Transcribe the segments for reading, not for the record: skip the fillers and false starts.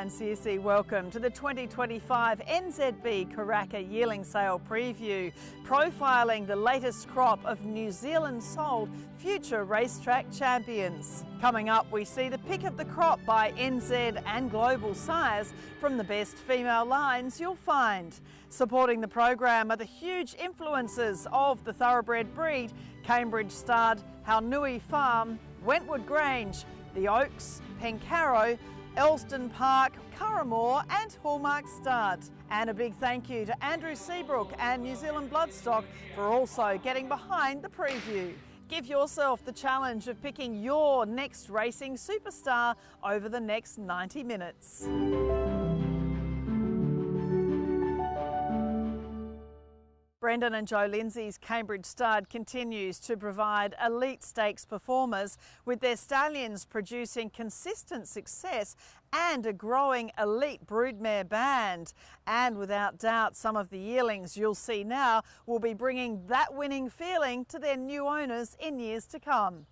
and Searcy, welcome to the 2025 NZB Karaka Yearling Sale preview, profiling the latest crop of New Zealand sold future racetrack champions. Coming up, we see the pick of the crop by NZ and global sires from the best female lines you'll find. Supporting the program are the huge influences of the thoroughbred breed, Cambridge Stud, Haunui Farm, Wentwood Grange, the Oaks, Pencarrow, Elsdon Park, Curraghmore and Hallmark Stud. And a big thank you to Andrew Seabrook and New Zealand Bloodstock for also getting behind the preview. Give yourself the challenge of picking your next racing superstar over the next 90 minutes. Brendan and Jo Lindsay's Cambridge Stud continues to provide elite stakes performers, with their stallions producing consistent success and a growing elite broodmare band. And without doubt, some of the yearlings you'll see now will be bringing that winning feeling to their new owners in years to come.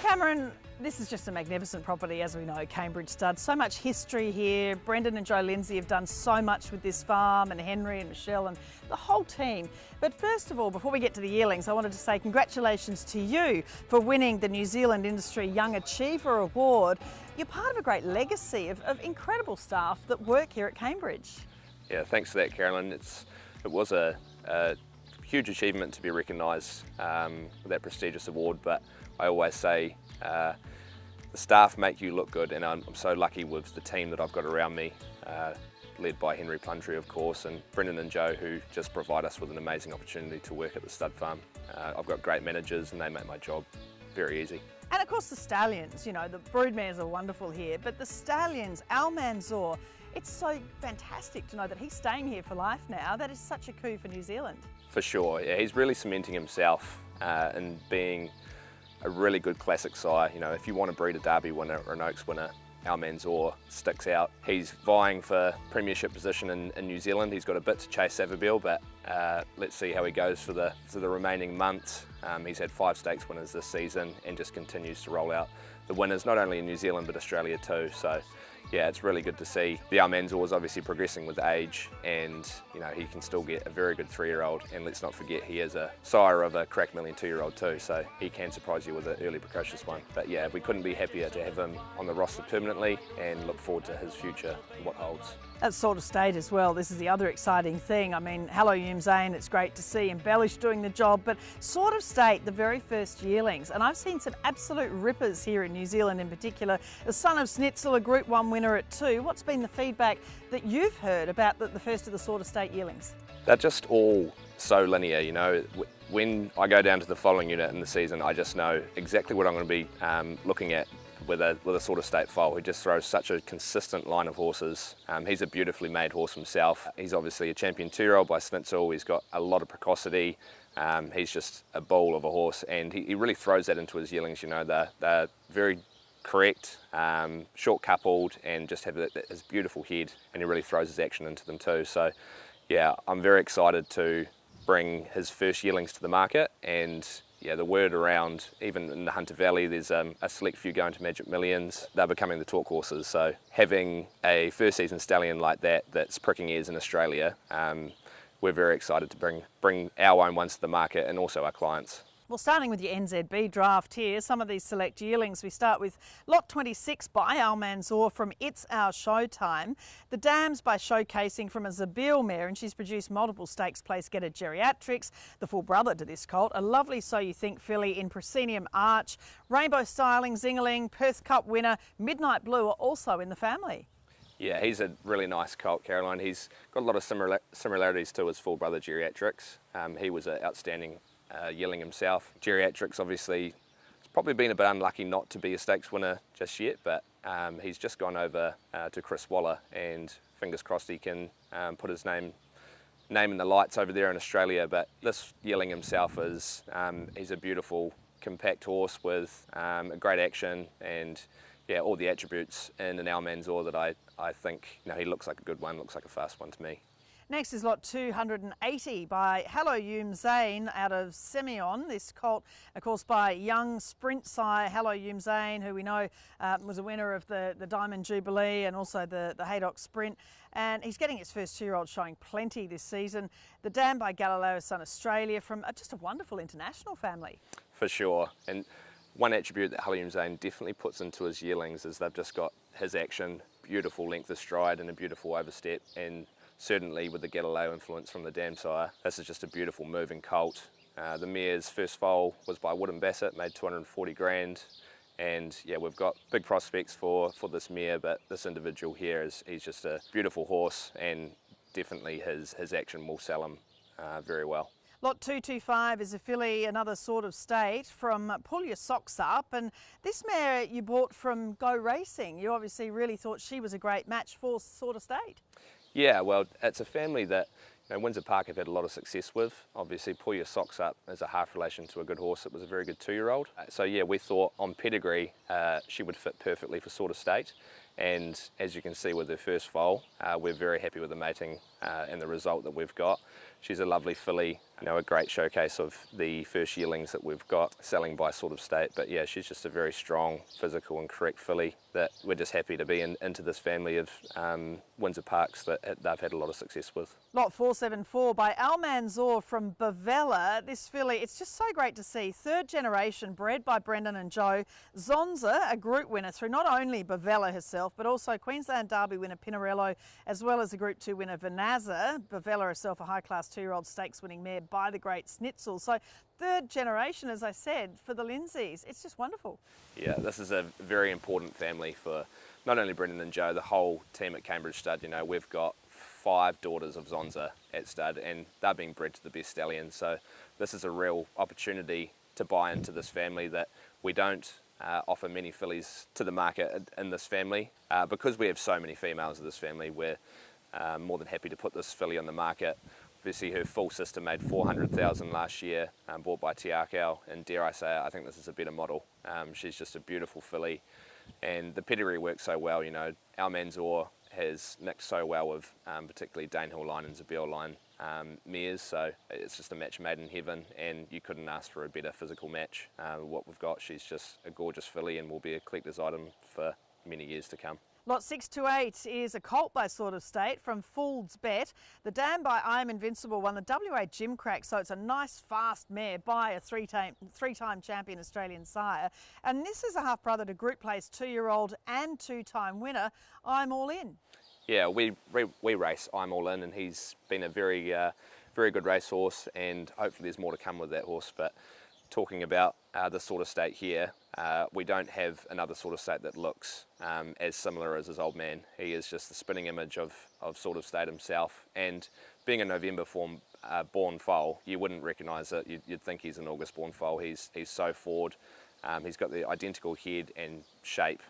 Cameron, this is just a magnificent property, as we know, Cambridge Stud. So much history here. Brendan and Jo Lindsay have done so much with this farm, and Henry and Michelle and the whole team. But first of all, before we get to the yearlings, I wanted to say congratulations to you for winning the New Zealand Industry Young Achiever Award. You're part of a great legacy of incredible staff that work here at Cambridge. Yeah, thanks for that, Carolyn. It was a huge achievement to be recognised with that prestigious award, but I always say the staff make you look good, and I'm so lucky with the team that I've got around me, led by Henry Plundry, of course, and Brendan and Jo, who just provide us with an amazing opportunity to work at the stud farm. I've got great managers and they make my job very easy. And of course the stallions, you know, the broodmares are wonderful here, but the stallions, Al Manzoor, it's so fantastic to know that he's staying here for life now. That is such a coup for New Zealand. For sure, yeah, he's really cementing himself in being a really good classic sire. You know, if you want to breed a Derby winner or an Oaks winner, Al Manzoor sticks out. He's vying for premiership position in New Zealand. He's got a bit to chase Savabeel, but let's see how he goes for the remaining months. He's had 5 stakes winners this season and just continues to roll out the winners, not only in New Zealand but Australia too. So yeah, it's really good to see. The Al Manzoor is obviously progressing with age, and you know, he can still get a very good 3-year-old, and let's not forget he is a sire of a crack million 2-year-old too, so he can surprise you with an early precocious one. But yeah, we couldn't be happier to have him on the roster permanently and look forward to his future and what holds. At Sort of State as well, this is the other exciting thing. I mean, hello Zane, it's great to see Embellish doing the job, but Sort of State, the very first yearlings, and I've seen some absolute rippers here in New Zealand in particular. The son of Snitzel, a Group 1 winner at 2. What's been the feedback that you've heard about the first of the Sort of State yearlings? They're just all so linear, you know. When I go down to the following unit in the season, I just know exactly what I'm going to be looking at with a Sort of State foal. He just throws such a consistent line of horses. He's a beautifully made horse himself. He's obviously a champion 2-year-old by Snitzel. He's got a lot of precocity. He's just a bull of a horse, and he really throws that into his yearlings. You know, they're very correct, short coupled, and just have his beautiful head, and he really throws his action into them too. So yeah, I'm very excited to bring his first yearlings to the market, and yeah, the word around, even in the Hunter Valley, there's a select few going to Magic Millions. They're becoming the talk horses. So having a first season stallion like that that's pricking ears in Australia, we're very excited to bring our own ones to the market, and also our clients. Well, starting with your NZB draft here, some of these select yearlings, we start with Lot 26 by Al Manzoor from It's Our Showtime. The Dams by Showcasing from a Zabeel mare, and she's produced multiple stakes place getter geriatrics. The full brother to this colt, a lovely So You Think filly in Proscenium Arch. Rainbow Styling, Zingaling, Perth Cup winner, Midnight Blue are also in the family. Yeah, he's a really nice colt, Caroline. He's got a lot of similarities to his full brother Geriatrics. He was an outstanding yearling himself. Geriatrics obviously has probably been a bit unlucky not to be a stakes winner just yet, but he's just gone over to Chris Waller, and fingers crossed he can put his name in the lights over there in Australia. But this yearling himself he's a beautiful compact horse with a great action, and yeah, all the attributes in an Almanzor that I think, he looks like a good one, looks like a fast one to me. Next is lot 280 by Hallmark Stud out of Semyon. This colt, of course, by young sprint sire Hallmark Stud, who we know was a winner of the Diamond Jubilee and also the Haydock Sprint. And he's getting his first 2-year-old showing plenty this season. The dam by Galileo Son Australia from just a wonderful international family. For sure. And one attribute that Hallmark Stud definitely puts into his yearlings is they've just got his action, beautiful length of stride and a beautiful overstep. And certainly with the Galileo influence from the dam sire, this is just a beautiful moving colt. The mare's first foal was by Wood and Bassett, made 240 grand. And yeah, we've got big prospects for this mare, but this individual here, he's just a beautiful horse, and definitely his action will sell him very well. Lot 225 is a filly, another Sort of State from Pull Your Socks Up, and this mare you bought from Go Racing. You obviously really thought she was a great match for Sort of State. Yeah, well, it's a family that Windsor Park have had a lot of success with. Obviously, Pull Your Socks Up is a half relation to a good horse. It was a very good 2-year-old. So yeah, we thought on pedigree she would fit perfectly for Sort of State. And as you can see with her first foal, we're very happy with the mating and the result that we've got. She's a lovely filly, a great showcase of the first yearlings that we've got selling by Sort of State. But yeah, she's just a very strong, physical and correct filly that we're just happy to be into this family of Windsor Parks that they've had a lot of success with. Lot 474 by Almanzor from Bavella. This filly, it's just so great to see. 3rd generation, bred by Brendan and Joe. Zonza, a group winner through not only Bavella herself, but also Queensland Derby winner Pinarello, as well as the Group 2 winner Vanaza. Bavella herself, a high-class 2-year-old stakes winning mare by the great Snitzel. So 3rd generation, as I said, for the Lindsays. It's just wonderful. Yeah, this is a very important family for not only Brendan and Joe, the whole team at Cambridge Stud. We've got 5 daughters of Zonza at Stud, and they're being bred to the best stallions. So this is a real opportunity to buy into this family that we don't offer many fillies to the market in this family. Because we have so many females of this family, we're more than happy to put this filly on the market. Obviously her full sister made 400,000 last year, bought by Tiakau, and dare I say it, I think this is a better model. She's just a beautiful filly, and the pedigree works so well. Almanzor has nicked so well with particularly Danehill line and Zabel line mares, so it's just a match made in heaven, and you couldn't ask for a better physical match. What we've got, she's just a gorgeous filly and will be a collector's item for many years to come. Lot 628 is a colt by Sort of State from Foold's Bet. The dam by I Am Invincible won the WA Gym Crack, so it's a nice fast mare by a three-time champion Australian sire. And this is a half-brother to Group Place 2-year-old and 2-time winner, I'm All In. Yeah, we race I'm All In, and he's been a very good racehorse, and hopefully there's more to come with that horse. But talking about the Sort of State here, we don't have another Sort of State that looks as similar as his old man. He is just the spinning image of Sort of State himself, and being a November born foal, you wouldn't recognise it. You'd think he's an August born foal. He's so forward. He's got the identical head and shape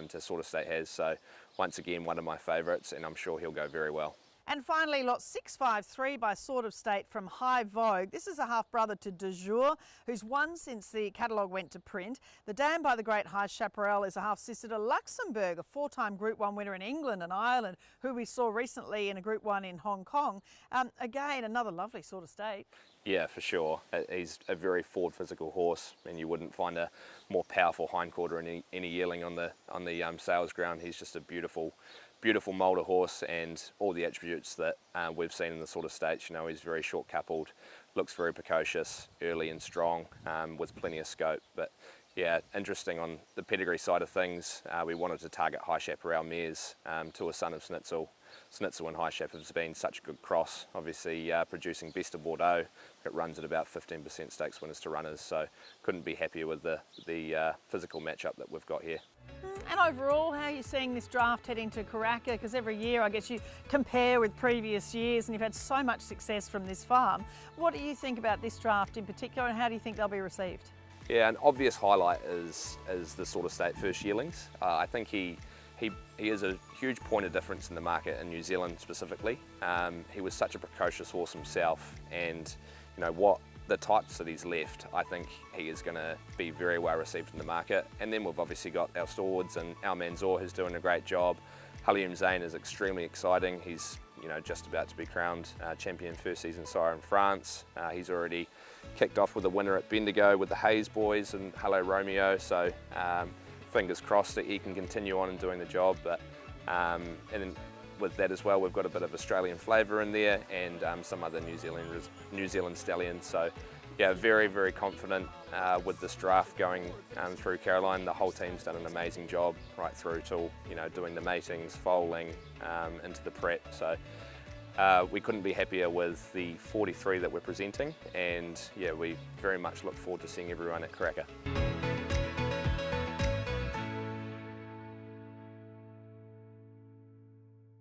to Sort of State has. So once again, one of my favourites, and I'm sure he'll go very well. And finally, lot 653 by Sort of State from High Vogue. This is a half-brother to De Jour, who's won since the catalogue went to print. The dam by the great High Chaparral is a half-sister to Luxembourg, a 4-time Group 1 winner in England and Ireland, who we saw recently in a Group 1 in Hong Kong. Again, another lovely Sort of State. Yeah, for sure. He's a very forward physical horse, and you wouldn't find a more powerful hindquarter in any yearling on the sales ground. He's just a beautiful moulder horse, and all the attributes that we've seen in the Sort of States. He's very short coupled, looks very precocious, early and strong, with plenty of scope. But yeah, interesting on the pedigree side of things, we wanted to target High Chaparral mares to a son of Snitzel. Snitzel and High Chap has been such a good cross, obviously producing Best of Bordeaux. It runs at about 15% stakes winners to runners, so couldn't be happier with the physical matchup that we've got here. And overall, how are you seeing this draft heading to Karaka? Because every year, I guess, you compare with previous years, and you've had so much success from this farm. What do you think about this draft in particular, and how do you think they'll be received? Yeah, an obvious highlight is the Sort of State first yearlings. I think he is a huge point of difference in the market in New Zealand specifically. He was such a precocious horse himself, and what the types that he's left, I think he is going to be very well received in the market. And then we've obviously got our stewards and our Manzor, who's doing a great job. Hallmark Stud is extremely exciting. He's just about to be crowned champion first season sire in France. He's already kicked off with a winner at Bendigo with the Hayes boys and Hello Romeo. So fingers crossed that he can continue on and doing the job. But and then with that as well, we've got a bit of Australian flavour in there and some other New Zealand stallions. So yeah, very, very confident with this draft going through Caroline. The whole team's done an amazing job right through till doing the matings, foaling into the prep. So we couldn't be happier with the 43 that we're presenting, and yeah, we very much look forward to seeing everyone at Karaka.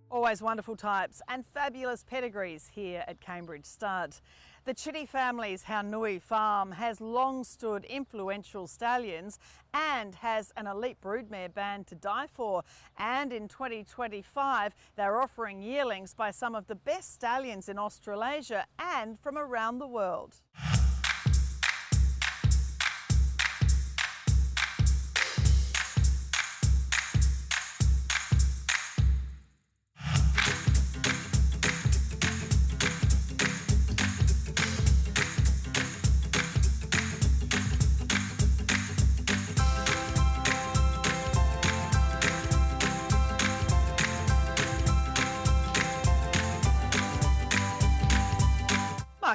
Always wonderful types and fabulous pedigrees here at Cambridge Stud. The Chitty family's Haunui Farm has long stood influential stallions and has an elite broodmare band to die for. And in 2025, they're offering yearlings by some of the best stallions in Australasia and from around the world.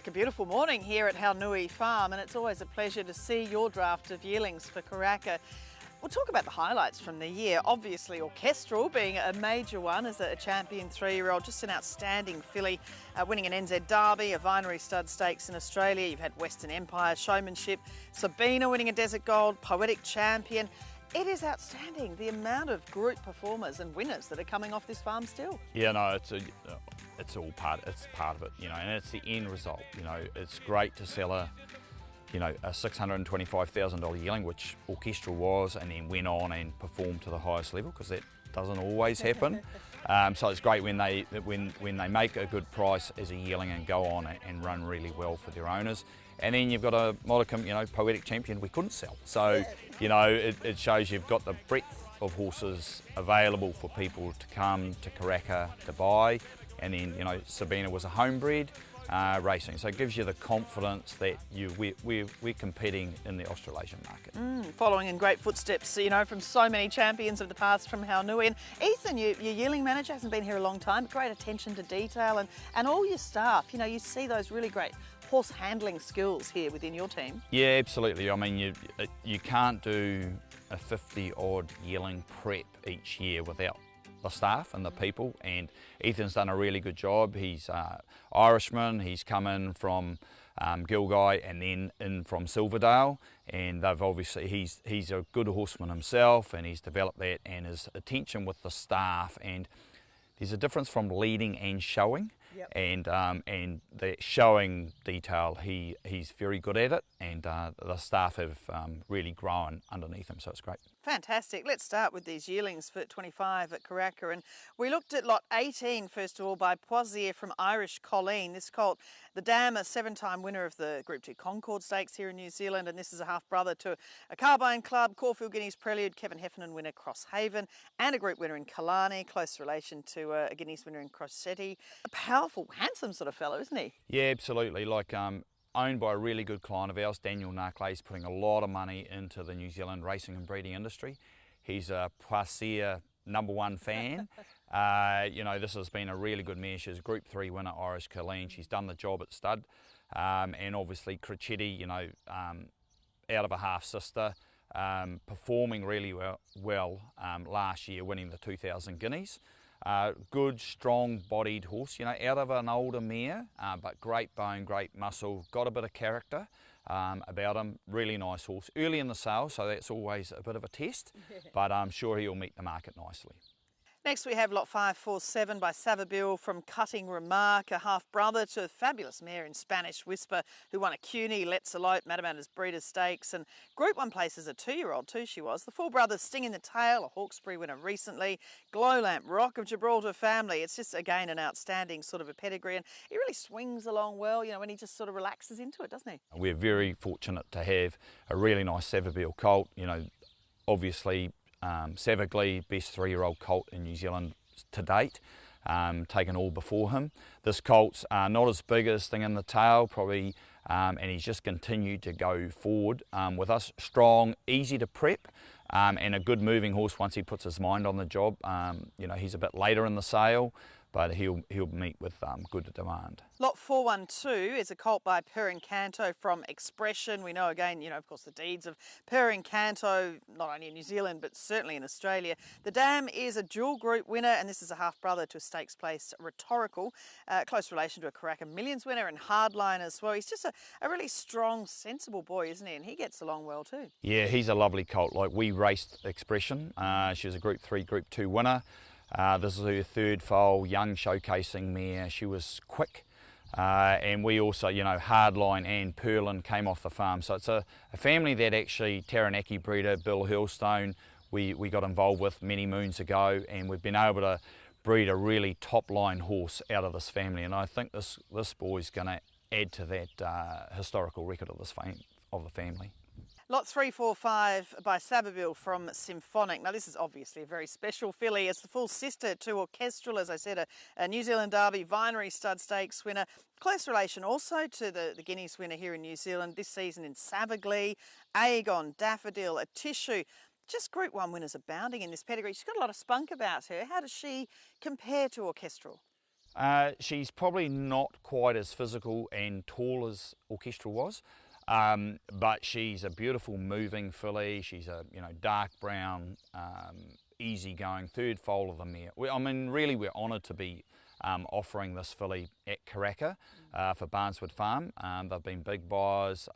A beautiful morning here at Haunui Farm, and it's always a pleasure to see your draft of yearlings for Karaka. We'll talk about the highlights from the year. Obviously Orchestral being a major one as a champion 3-year-old, just an outstanding filly, winning an NZ Derby, a Vinery Stud Stakes in Australia. You've had Western Empire, Showmanship, Sabina winning a Desert Gold, Poetic Champion. It is outstanding, the amount of group performers and winners that are coming off this farm still. Yeah, no, it's all part of it, and it's the end result. It's great to sell a $625,000 yearling, which Orchestral was, and then went on and performed to the highest level, because that doesn't always happen. So it's great when they make a good price as a yearling and go on and run really well for their owners. And then you've got a modicum, Poetic Champion we couldn't sell. So, it shows you've got the breadth of horses available for people to come to Karaka to buy. And then, Sabina was a homebred racing. So it gives you the confidence that we're competing in the Australasian market. Following in great footsteps, from so many champions of the past from Haunui. And Ethan, your yearling manager, hasn't been here a long time. Great attention to detail and all your staff. You see those really great horse handling skills here within your team. Yeah, absolutely. I mean, you can't do a 50-odd yearling prep each year without the staff and the people, and Ethan's done a really good job. He's Irishman, he's come in from Gilgai and then in from Silverdale, and they've obviously, he's a good horseman himself, and he's developed that, and his attention with the staff, and there's a difference from leading and showing. Yep. And the showing detail, he's very good at it, and the staff have really grown underneath him, so it's great. Fantastic. Let's start with these yearlings for 25 at Karaka, and we looked at lot 18 first of all by Poisier from Irish Colleen. This colt, the dam, a 7-time winner of the Group 2 Concord Stakes here in New Zealand, and this is a half-brother to a Carbine Club, Caulfield Guineas Prelude, Kevin Heffernan winner Crosshaven, and a group winner in Killarney, close relation to a Guineas winner in Crossetti. A powerful, handsome sort of fellow, isn't he? Yeah, absolutely. Owned by a really good client of ours, Daniel Narclay, is putting a lot of money into the New Zealand racing and breeding industry. He's a Poisier #1 fan. This has been a really good mare. She's Group 3 winner, Irish Colleen. She's done the job at Stud. And obviously Croccetti, out of a half-sister, performing really well last year, winning the 2,000 Guineas. Good, strong-bodied horse, out of an older mare, but great bone, great muscle, got a bit of character about him. Really nice horse. Early in the sale, so that's always a bit of a test, but I'm sure he'll meet the market nicely. Next we have lot 547 by Savabeel from Cutting Remark, a half-brother to a fabulous mare in Spanish Whisper who won a CUNY, Let's Elope, Matamata's Breeders' Stakes, and Group 1 place as a 2-year-old too she was. The full brothers Sting in the Tail, a Hawkesbury winner recently, Glow Lamp, Rock of Gibraltar Family. It's just, again, an outstanding sort of a pedigree, and he really swings along well, you know, when he just sort of relaxes into it, doesn't he? We're very fortunate to have a really nice Savabeel colt, you know, obviously Savagely, best 3-year-old colt in New Zealand to date, taken all before him. This colt's not as big as Thing in the Tail, probably, and he's just continued to go forward with us. Strong, easy to prep, and a good moving horse once he puts his mind on the job. You know, he's a bit later in the sale, but he'll meet with good demand. Lot 412 is a colt by Pencarrow from Expression. We know again, you know, of course, the deeds of Pencarrow, not only in New Zealand, but certainly in Australia. The dam is a dual group winner, and this is a half-brother to a stakes place Rhetorical. Close relation to a Karaka Millions winner and Hardline as well. He's just a really strong, sensible boy, isn't he? And he gets along well too. Yeah, he's a lovely colt. Like, we raced Expression. She was a Group 3, Group 2 winner. This is her third foal, young showcasing mare. She was quick, and we also, you know, Hardline and Perlin came off the farm. So it's a family that actually Taranaki breeder Bill Hurlstone we got involved with many moons ago, and we've been able to breed a really top line horse out of this family. And I think this boy's going to add to that historical record of the family. Lot 345 by Savabeel from Symphonic. Now this is obviously a very special filly. It's the full sister to Orchestral, as I said, a New Zealand Derby Vinery Stud Stakes winner. Close relation also to the Guineas winner here in New Zealand this season in Savagely, Aegon, Daffodil, a Tissue. Just Group 1 winners abounding in this pedigree. She's got a lot of spunk about her. How does she compare to Orchestral? She's probably not quite as physical and tall as Orchestral was. But she's a beautiful moving filly. She's a dark brown, easy-going third foal of the mare. I mean, really, we're honoured to be offering this filly at Karaka for Wentwood Farm. They've been big buyers.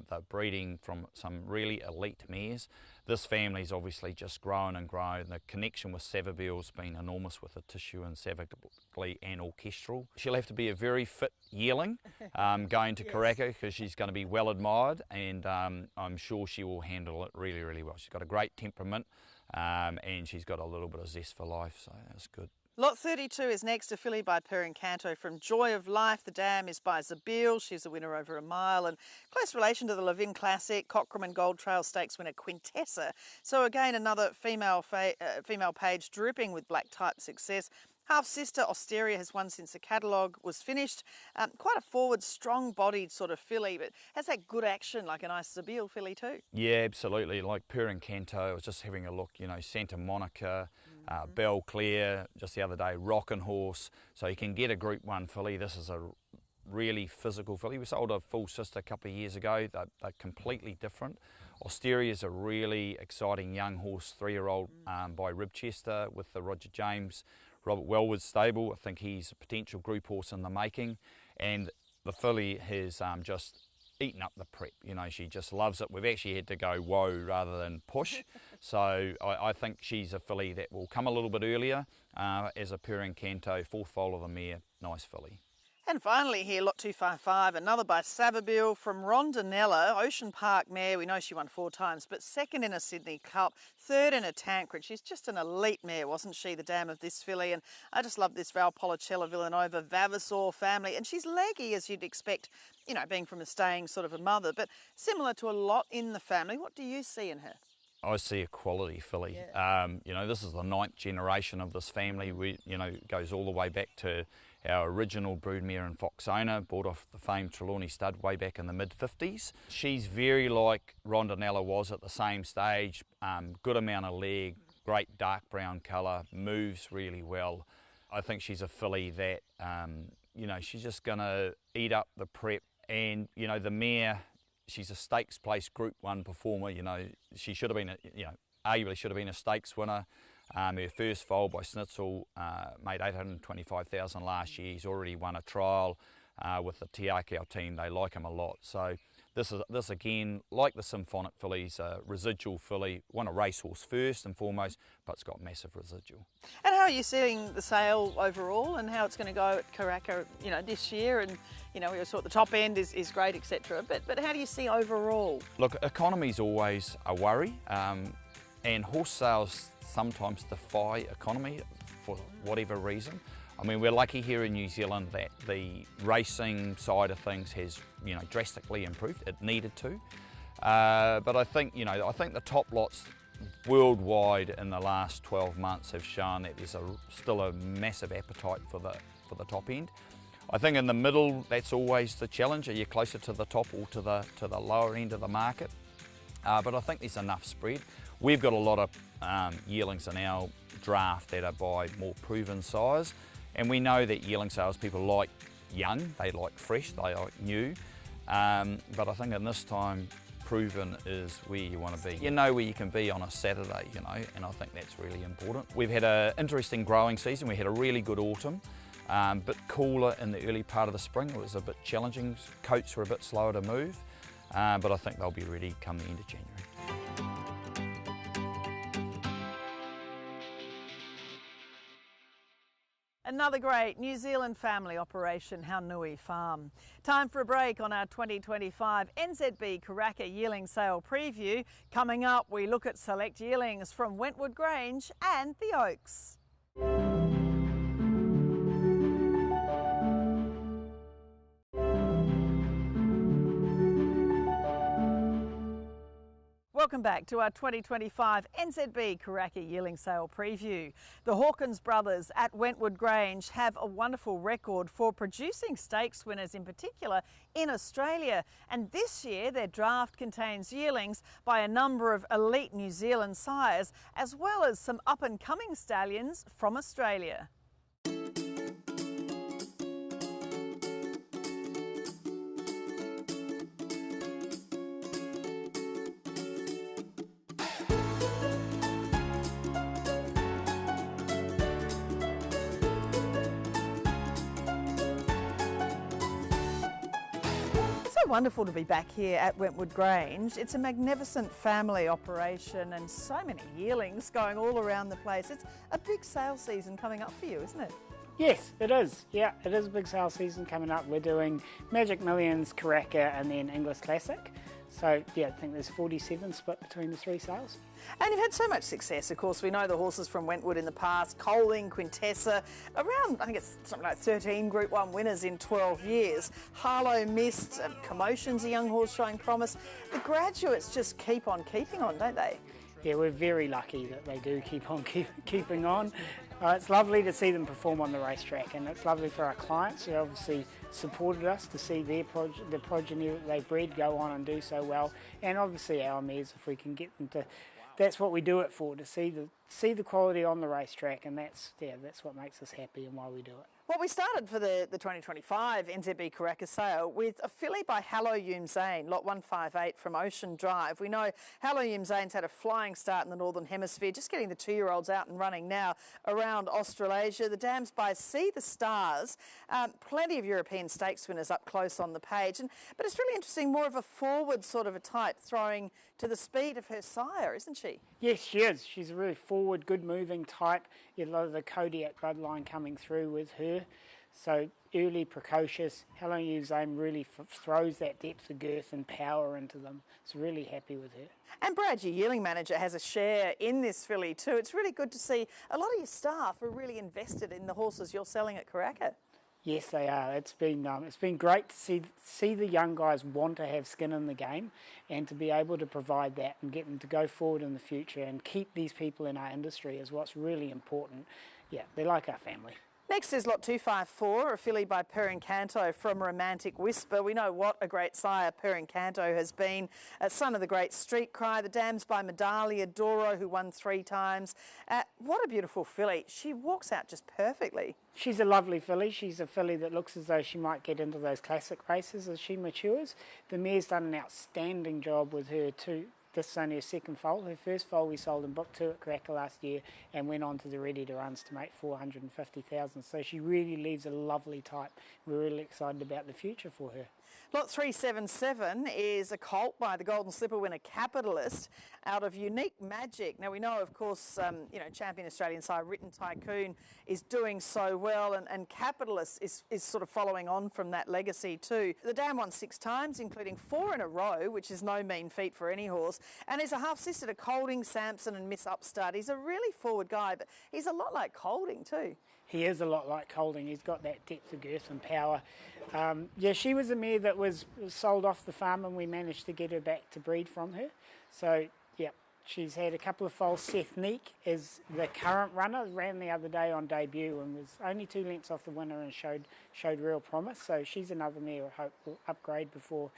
They're breeding from some really elite mares. This family's obviously just grown and grown. The connection with Savabeel's been enormous with the Tissue and Savagely and Orchestral. She'll have to be a very fit yearling going to Karaka, because she's going to be well admired, and I'm sure she will handle it really, really well. She's got a great temperament, and she's got a little bit of zest for life, so that's good. Lot 32 is next, a filly by Pencarrow from Joy of Life. The dam is by Zabeel. She's a winner over a mile, and close relation to the Levin Classic, Curraghmore Gold Trail Stakes winner Quintessa. So again, another female page dripping with black type success. Half-sister Osteria has won since the catalogue was finished. Quite a forward, strong-bodied sort of filly, but has that good action like a nice Zabeel filly too. Yeah, absolutely. Like Pencarrow, I was just having a look, you know, Santa Monica, Belclair, just the other day, Rockin' Horse. So you can get a Group 1 filly. This is a really physical filly. We sold a full sister a couple of years ago. They're completely different. Osteria is a really exciting young horse, 3-year-old by Ribchester with the Roger James Robert Wellwood stable. I think he's a potential group horse in the making, and the filly has just eaten up the prep. You know, she just loves it. We've actually had to go whoa rather than push. So I think she's a filly that will come a little bit earlier as a Pencarrow, fourth foal of the mare. Nice filly. And finally here, lot 255, another by Savabeel from Rondinella, Ocean Park mare. We know she won 4 times, but second in a Sydney Cup, third in a Tancred. She's just an elite mare, wasn't she, the dam of this filly? And I just love this Valpolicella Villanova Vavasor family. And she's leggy, as you'd expect, you know, being from a staying sort of a mother, but similar to a lot in the family. What do you see in her? I see a quality filly. Yeah. You know, this is the 9th generation of this family. Goes all the way back to our original broodmare in Foxona, bought off the famed Trelawney Stud way back in the mid-50s. She's very like Rondinella was at the same stage. Good amount of leg, great dark brown colour, moves really well. I think she's a filly that, she's just going to eat up the prep. And, you know, the mare, she's a stakes place Group 1 performer. You know, she should have been, arguably should have been a stakes winner. Her first foal by Schnitzel made $825,000 last year. He's already won a trial with the Te Akau team. They like him a lot. So This again, like the symphonic fillies, a residual filly, want a racehorse first and foremost, but it's got massive residual. And how are you seeing the sale overall, and how it's going to go at Karaka, this year? And we thought the top end is great, etc. But how do you see overall? Look, economy's always a worry, and horse sales sometimes defy economy for whatever reason. I mean, we're lucky here in New Zealand that the racing side of things has, drastically improved. It needed to, but I think, I think the top lots worldwide in the last 12 months have shown that there's still a massive appetite for the top end. I think in the middle, that's always the challenge. Are you closer to the top or to the lower end of the market? But I think there's enough spread. We've got a lot of yearlings in our draft that are by more proven size. And we know that yearling salespeople like young, they like fresh, they like new. But I think in this time, proven is where you want to be. You know where you can be on a Saturday, and I think that's really important. We've had an interesting growing season. We had a really good autumn, bit cooler in the early part of the spring. It was a bit challenging. Coats were a bit slower to move, but I think they'll be ready come the end of January. Another great New Zealand family operation, Haunui Farm. Time for a break on our 2025 NZB Karaka Yearling Sale preview. Coming up, we look at select yearlings from Wentwood Grange and the Oaks. Welcome back to our 2025 NZB Karaka Yearling Sale preview. The Hawkins brothers at Wentwood Grange have a wonderful record for producing stakes winners in particular in Australia. And this year their draft contains yearlings by a number of elite New Zealand sires, as well as some up-and-coming stallions from Australia. Wonderful to be back here at Wentwood Grange. It's a magnificent family operation and so many yearlings going all around the place. It's a big sale season coming up for you, isn't it? Yes, it is. Yeah, it is a big sale season coming up. We're doing Magic Millions, Karaka and then English Classic. So yeah, I think there's 47 split between the three sales. And you've had so much success, of course. We know the horses from Wentwood in the past, Coaling, Quintessa, around, I think it's something like 13 Group 1 winners in 12 years. Harlow Mist, Commotion's a young horse showing promise. The graduates just keep on keeping on, don't they? Yeah, we're very lucky that they do keep on keeping on. It's lovely to see them perform on the racetrack, and it's lovely for our clients who obviously supported us to see the progeny that they bred go on and do so well, and obviously our mares, if we can get them to. That's what we do it for, to see the quality on the racetrack, and that's what makes us happy and why we do it. Well, we started for the 2025 NZB Karaka Sale with a filly by Hallmark Stud, lot 158 from Ocean Drive. We know Hallmark Stud's had a flying start in the Northern Hemisphere, just getting the 2-year-olds out and running now around Australasia. The dams by See the Stars, plenty of European stakes winners up close on the page. But it's really interesting, more of a forward sort of a type, throwing to the speed of her sire, isn't she? Yes, she is. She's a really forward, good moving type. You have a lot of the Kodiak bloodline coming through with her. So early, precocious. Hallmark Stud really throws that depth of girth and power into them. So really happy with her. And Brad, your yearling manager, has a share in this filly too. It's really good to see a lot of your staff are really invested in the horses you're selling at Karaka. Yes, they are. It's been great to see the young guys want to have skin in the game, and to be able to provide that and get them to go forward in the future and keep these people in our industry is what's really important. Yeah, they're like our family. Next is lot 254, a filly by Pencarrow from Romantic Whisper. We know what a great sire Pencarrow has been, a son of the great Street Cry. The dams by Medalia Doro, who won 3 times. What a beautiful filly. She walks out just perfectly. She's a lovely filly. She's a filly that looks as though she might get into those classic races as she matures. The mare's done an outstanding job with her too. This is only her second foal. Her first foal we sold in Book 2 at Karaka last year and went on to the Ready to Runs to make 450,000. So she really leaves a lovely type. We're really excited about the future for her. Lot 377 is a colt by the Golden Slipper winner Capitalist out of Unique Magic. Now we know, of course, champion Australian sire Written Tycoon is doing so well, and Capitalist is sort of following on from that legacy too. The dam won 6 times, including 4 in a row, which is no mean feat for any horse, and is a half-sister to Colding, Sampson and Miss Upstart. He's a really forward guy, but he's a lot like Colding too. He is a lot like Colding. He's got that depth of girth and power. She was a mare that was sold off the farm and we managed to get her back to breed from her. So, yeah, she's had a couple of foals. Seth Neek is the current runner, ran the other day on debut and was only 2 lengths off the winner and showed real promise. So she's another mare I hope will upgrade before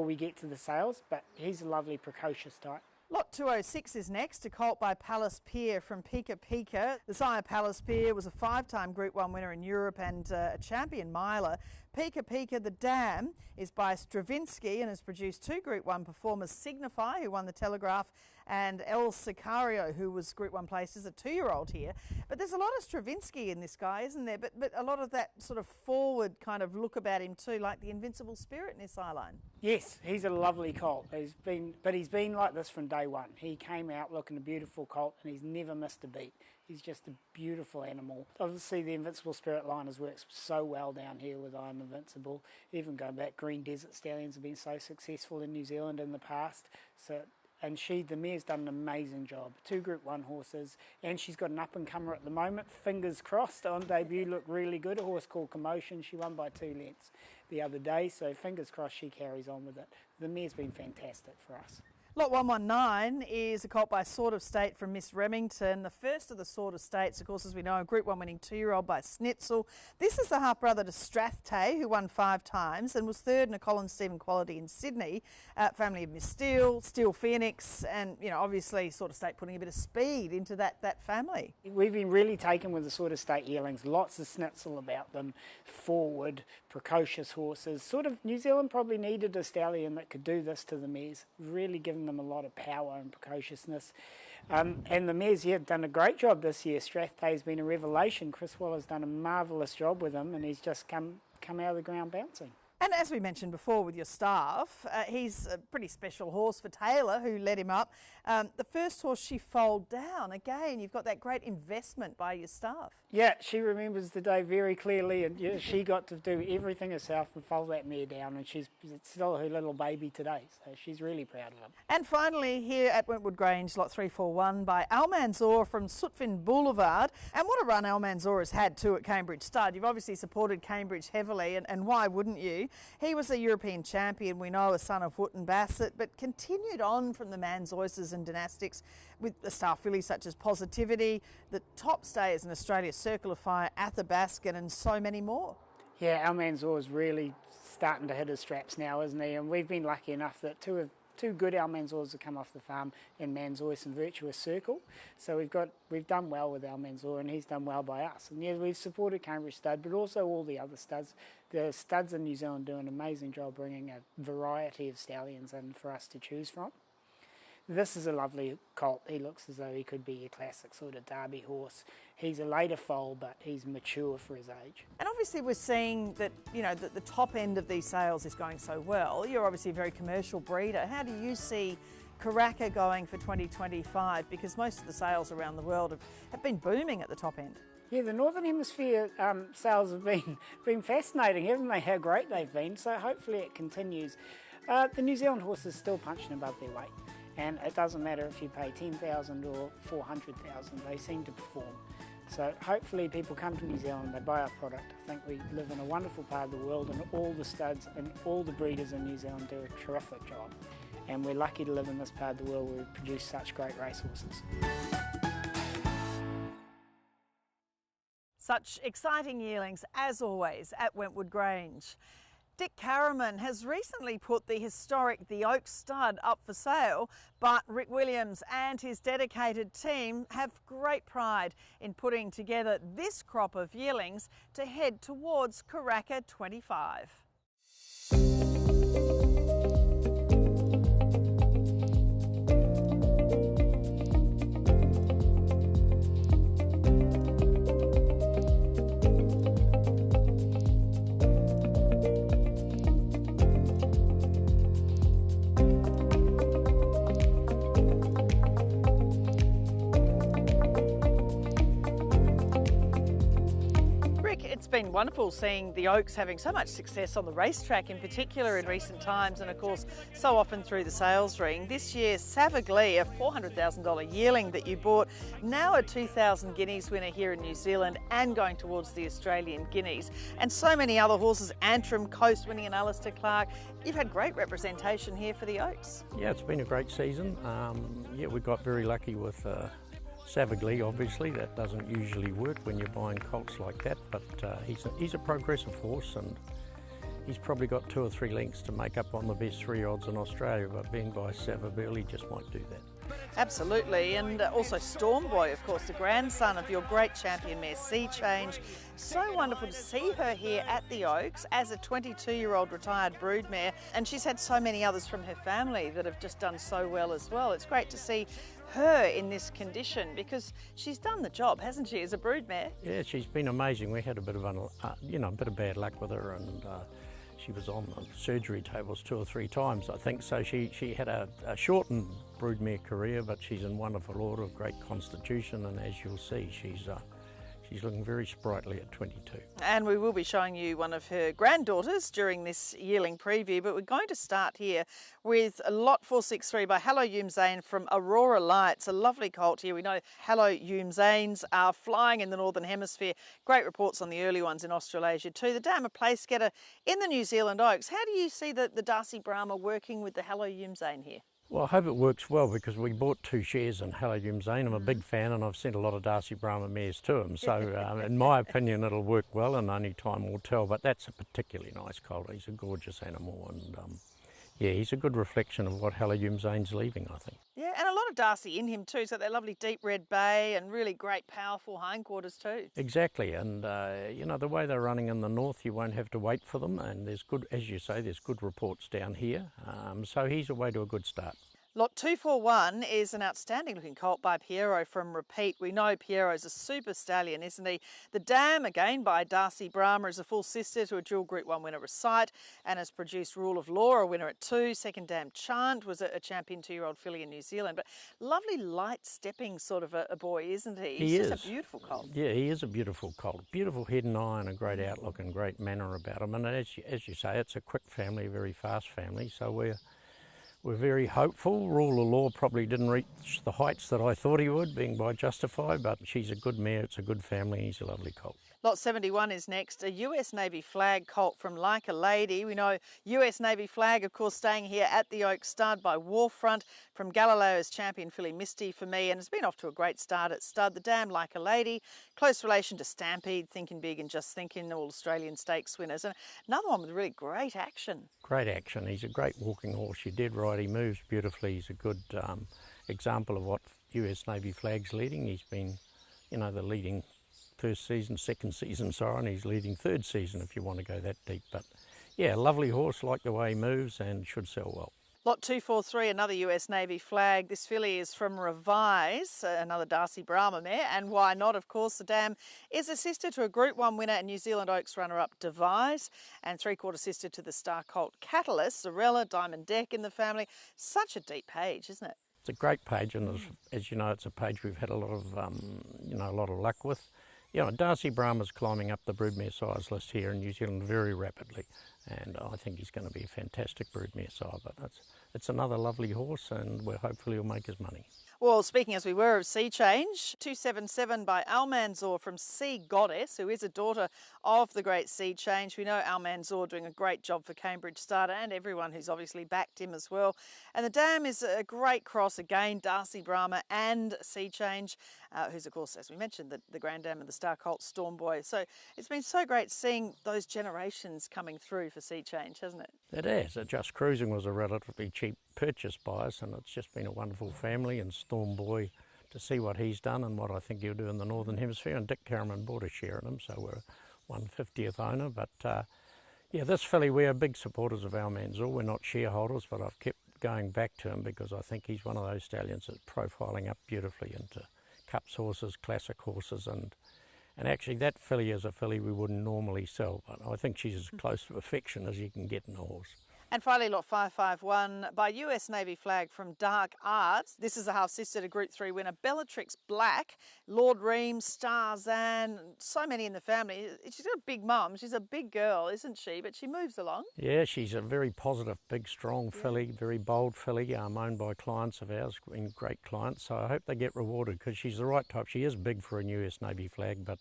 we get to the sales, but he's a lovely precocious type. Lot 206 is next, a colt by Palace Pier from Pika Pika. The sire Palace Pier was a 5-time Group 1 winner in Europe and a champion miler. Pika Pika, the dam, is by Stravinsky and has produced 2 Group 1 performers, Signify, who won the Telegraph, and El Sicario, who was Group 1 placed as a 2-year-old here. But there's a lot of Stravinsky in this guy, isn't there? But a lot of that sort of forward kind of look about him too, like the invincible spirit in his eyeline. Yes, he's a lovely colt. He's been like this from day one. He came out looking a beautiful colt and he's never missed a beat. He's just a beautiful animal. Obviously the Invincible Spirit line has worked so well down here with I'm Invincible. Even going back, Green Desert Stallions have been so successful in New Zealand in the past. And the mare's done an amazing job. 2 Group 1 horses, and she's got an up-and-comer at the moment. Fingers crossed, on debut looked really good. A horse called Commotion, she won by 2 lengths the other day, so fingers crossed she carries on with it. The mare's been fantastic for us. Lot 119 is a colt by Sword of State from Miss Remington. The first of the Sword of States, of course, as we know, a Group 1 winning 2-year-old by Snitzel. This is the half-brother to Strathtay, who won 5 times and was 3rd in a Colin Stephen quality in Sydney. Family of Miss Steel Phoenix, and, obviously Sword of State putting a bit of speed into that family. We've been really taken with the Sword of State yearlings. Lots of Snitzel about them. Forward, precocious horses. Sort of New Zealand probably needed a stallion that could do this to the mares. Really given them a lot of power and precociousness. And the mares here have done a great job this year. Strathtay's been a revelation. Chris Waller's done a marvellous job with him and he's just come out of the ground bouncing. And as we mentioned before with your staff, he's a pretty special horse for Taylor, who led him up. The first horse she foaled down. Again, you've got that great investment by your staff. Yeah, she remembers the day very clearly, and she got to do everything herself and foal that mare down, and it's still her little baby today, so she's really proud of him. And finally, here at Wentwood Grange, lot 341 by Almanzor from Sutphin Boulevard. And what a run Almanzor has had too at Cambridge Stud. You've obviously supported Cambridge heavily, and why wouldn't you? He was a European champion, we know, a son of Wootton Bassett, but continued on from the Man's Oysters and Dynastics with the star fillies such as Positivity, the top stayers in Australia, Circle of Fire, Athabaskan, and so many more. Yeah, Almanzor is really starting to hit his straps now, isn't he? And we've been lucky enough that two good Almanzors have come off the farm in Manzois and Virtuous Circle. So we've done well with Almanzor and he's done well by us. And yeah, we've supported Cambridge Stud, but also all the other studs. The studs in New Zealand do an amazing job bringing a variety of stallions in for us to choose from. This is a lovely colt. He looks as though he could be a classic sort of derby horse. He's a later foal, but he's mature for his age. And obviously we're seeing that, that the top end of these sales is going so well. You're obviously a very commercial breeder. How do you see Karaka going for 2025? Because most of the sales around the world have been booming at the top end. Yeah, the Northern Hemisphere sales have been fascinating, haven't they? How great they've been. So hopefully it continues. The New Zealand horses still punching above their weight. And it doesn't matter if you pay $10,000 or $400,000, they seem to perform. So hopefully people come to New Zealand, they buy our product. I think we live in a wonderful part of the world and all the studs and all the breeders in New Zealand do a terrific job. And we're lucky to live in this part of the world where we produce such great racehorses. Such exciting yearlings, as always, at Wentwood Grange. Dick Carraman has recently put the historic The Oak Stud up for sale, but Rick Williams and his dedicated team have great pride in putting together this crop of yearlings to head towards Karaka 25. been wonderful seeing the Oaks having so much success on the racetrack in particular in recent times, and of course so often through the sales ring. This year, Savaglee, a $400,000 yearling that you bought, now a 2,000 guineas winner here in New Zealand and going towards the Australian guineas. And so many other horses, Antrim, Coast winning an Alistair Clark. You've had great representation here for the Oaks. Yeah, it's been a great season. We got very lucky with Savaglee, obviously. That doesn't usually work when you're buying colts like that, but he's a progressive horse, and he's probably got 2 or 3 lengths to make up on the best 3 odds in Australia, but being by Savaglee, he just might do that. Absolutely, and also Stormboy, of course, the grandson of your great champion mare Sea Change. So wonderful to see her here at the Oaks as a 22-year-old retired broodmare, and she's had so many others from her family that have just done so well as well. It's great to see her in this condition because she's done the job, hasn't she, as a broodmare? Yeah, she's been amazing. We had a bit of bad luck with her, and she was on the surgery tables 2 or 3 times, I think. So she had a shortened broodmare career, but she's in wonderful order, of great constitution, and as you'll see, she's looking very sprightly at 22. And we will be showing you one of her granddaughters during this yearling preview, but we're going to start here with lot 463 by Hello Zane from Aurora Lights, a lovely colt here. We know Hello Zanes are flying in the Northern Hemisphere. Great reports on the early ones in Australasia too. The dam a place getter in the New Zealand Oaks. How do you see the Darcy Brahma working with the Hello Zane here? Well, I hope it works well because we bought 2 shares in Hello Zane. I'm a big fan, and I've sent a lot of Darcy Brahma mares to him. So in my opinion, it'll work well, and only time will tell. But that's a particularly nice colt. He's a gorgeous animal, and he's a good reflection of what Hello Zane's leaving, I think. Yeah, and a lot of Darcy in him too. He's got that lovely deep red bay and really great powerful hindquarters too. Exactly, and the way they're running in the north, you won't have to wait for them, and there's good, as you say, there's good reports down here. So he's away to a good start. Lot 241 is an outstanding looking colt by Pencarrow from Repeat. We know Pencarrow's a super stallion, isn't he? The dam, again by Darcy Brahma, is a full sister to a dual Group 1 winner Recite and has produced Rule of Law, a winner at 2. Second dam Chant was a champion 2-year-old filly in New Zealand. But lovely light stepping sort of a boy, isn't he? He's just a beautiful colt. Yeah, he is a beautiful colt. Beautiful head and eye and a great outlook and great manner about him. And as you say, it's a quick family, a very fast family. So we're very hopeful. Rule of Law probably didn't reach the heights that I thought he would, being by Justified, but she's a good mare, it's a good family, he's a lovely colt. Lot 71 is next, a US Navy Flag colt from Like a Lady. We know US Navy Flag, of course, staying here at the Oaks Stud by Warfront from Galileo's champion filly Misty for me, and has been off to a great start at Stud. The dam Like a Lady, close relation to Stampede, Thinking Big and Just Thinking, all Australian stakes winners. And another one with really great action. Great action. He's a great walking horse. You're dead right. He moves beautifully. He's a good example of what US Navy Flag's leading. He's been, the leading first season, second season, and he's leading third season if you want to go that deep. But yeah, lovely horse, like the way he moves, and should sell well. Lot 243, another US Navy Flag. This filly is from Revise, another Darcy Brahma mare, and why not, of course. The dam is a sister to a Group 1 winner and New Zealand Oaks runner-up Devise, and 3/4 sister to the star colt Catalyst, Zarella, Diamond Deck in the family. Such a deep page, isn't it? It's a great page, and as you know, it's a page we've had a lot of luck with. Darcy Brahma's climbing up the broodmare size list here in New Zealand very rapidly, and I think he's going to be a fantastic broodmare sire. But it's another lovely horse, and hopefully he'll make his money. Well, speaking as we were of Sea Change, 277 by Almanzor from Sea Goddess, who is a daughter of the great Sea Change. We know Almanzor doing a great job for Cambridge Starter and everyone who's obviously backed him as well. And the dam is a great cross again, Darcy Brahma and Sea Change, who's of course, as we mentioned, the grand dam of the star colt Stormboy. So it's been so great seeing those generations coming through for Sea Change, hasn't it? It has. Just Cruising was a relatively cheap purchase by us, and it's just been a wonderful family, and Stormboy, to see what he's done and what I think he'll do in the Northern Hemisphere, and Dick Carriman bought a share in him, so we're 1/50th owner. But this filly, we are big supporters of Almanzor. We're not shareholders, but I've kept going back to him because I think he's one of those stallions that's profiling up beautifully into cups horses, classic horses, and actually that filly is a filly we wouldn't normally sell, but I think she's as close to perfection as you can get in a horse. And finally, lot 551 by US Navy flag from Dark Arts. This is a half-sister to Group 3 winner, Bellatrix Black, Lord Reams, Starzan, so many in the family. She's got a big mum. She's a big girl, isn't she? But she moves along. Yeah, she's a very positive, big, strong filly, very bold filly, owned by clients of ours, and great clients. So I hope they get rewarded because she's the right type. She is big for a US Navy flag, but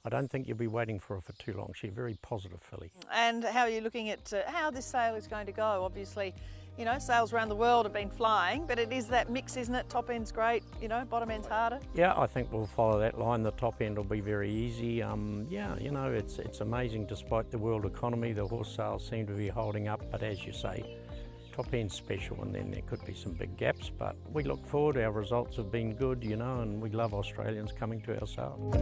I don't think you'll be waiting for her for too long. She's a very positive filly. And how are you looking at how this sale is going to go? Obviously, you know, sales around the world have been flying, but it is that mix, isn't it? Top end's great, you know, bottom end's harder. Yeah, I think we'll follow that line. The top end will be very easy. Yeah, you know, it's amazing despite the world economy, the horse sales seem to be holding up, but as you say, top end's special and then there could be some big gaps, but we look forward. Our results have been good, you know, and we love Australians coming to our sale.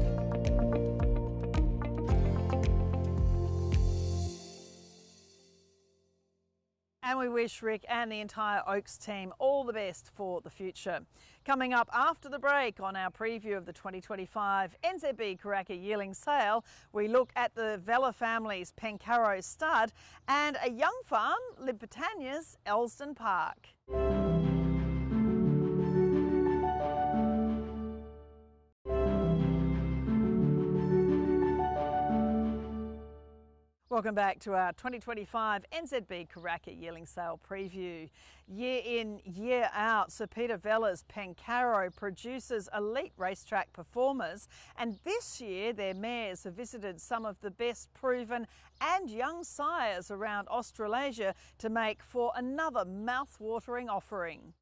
And we wish Rick and the entire Oaks team all the best for the future. Coming up after the break on our preview of the 2025 NZB Karaka Yearling Sale, we look at the Vella family's Pencarrow Stud and a young farm, Lib Britannia's Elsdon Park. Welcome back to our 2025 NZB Karaka Yearling Sale preview. Year in, year out, Sir Peter Vella's Pencarrow produces elite racetrack performers, and this year their mares have visited some of the best proven and young sires around Australasia to make for another mouth-watering offering.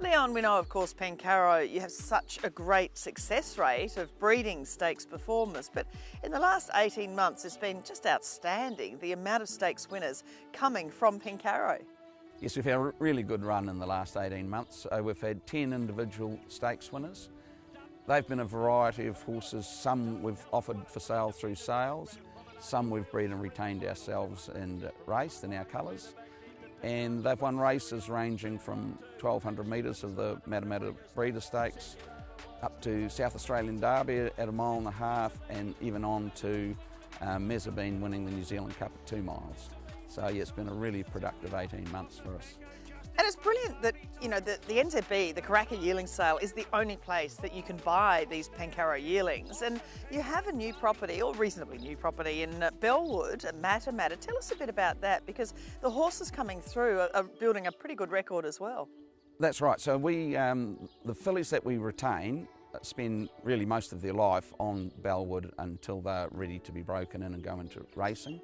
Leon, we know of course Pencarrow, you have such a great success rate of breeding stakes performers, but in the last 18 months it's been just outstanding, the amount of stakes winners coming from Pencarrow. Yes, we've had a really good run in the last 18 months. We've had 10 individual stakes winners. They've been a variety of horses. Some we've offered for sale through sales, some we've bred and retained ourselves and raced in our colours. And they've won races ranging from 1200 metres of the Matamata Breeder Stakes up to South Australian Derby at 1.5 miles and even on to Mezzabine winning the New Zealand Cup at 2 miles. So yeah, it's been a really productive 18 months for us. And it's brilliant that, you know, the NZB, the Karaka Yearling Sale, is the only place that you can buy these Pencarrow yearlings. And you have a new property, or reasonably new property, in Bellwood, Matamata. Tell us a bit about that, because the horses coming through are building a pretty good record as well. That's right. So we, the fillies that we retain spend really most of their life on Bellwood until they're ready to be broken in and go into racing.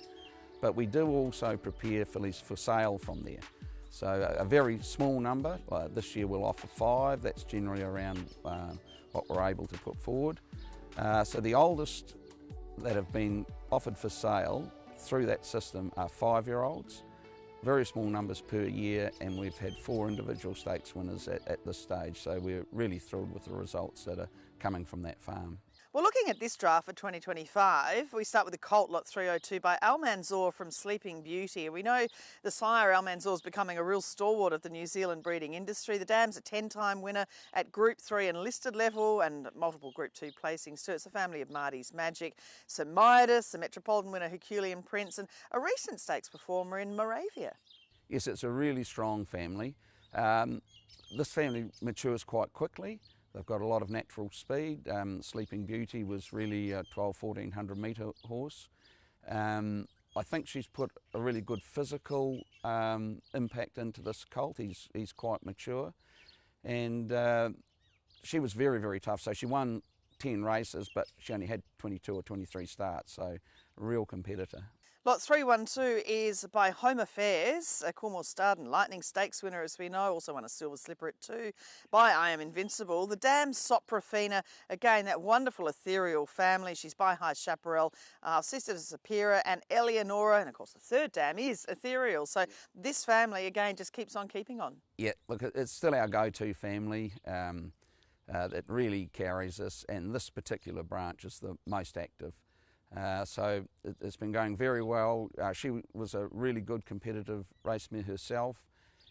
But we do also prepare fillies for sale from there. So a very small number, this year we'll offer 5, that's generally around what we're able to put forward. So the oldest that have been offered for sale through that system are 5-year-olds, very small numbers per year, and we've had 4 individual stakes winners at this stage, so we're really thrilled with the results that are coming from that farm. Well, looking at this draft for 2025, we start with the colt lot 302 by Almanzor from Sleeping Beauty. And we know the sire Almanzor is becoming a real stalwart of the New Zealand breeding industry. The dam's a 10-time winner at Group 3 enlisted level and multiple Group 2 placings too. It's a family of Marty's Magic, Sir Midas, the Metropolitan winner Herculean Prince, and a recent stakes performer in Moravia. Yes, it's a really strong family. This family matures quite quickly. They've got a lot of natural speed. Sleeping Beauty was really a 1,200-1,400 metre horse. I think she's put a really good physical impact into this colt. He's quite mature. And she was very, very tough. So she won 10 races, but she only had 22 or 23 starts. So a real competitor. Lot 312 is by Home Affairs, a Curraghmore Stud and Lightning Stakes winner, as we know, also won a Silver Slipper at 2, by I Am Invincible. The dam Soprafina, again, that wonderful ethereal family. She's by High Chaparral, sister to Sapira and Eleonora, and of course the third dam is ethereal. So this family, again, just keeps on keeping on. Yeah, look, it's still our go-to family that really carries us, and this particular branch is the most active. So it's been going very well. She was a really good competitive race mare herself,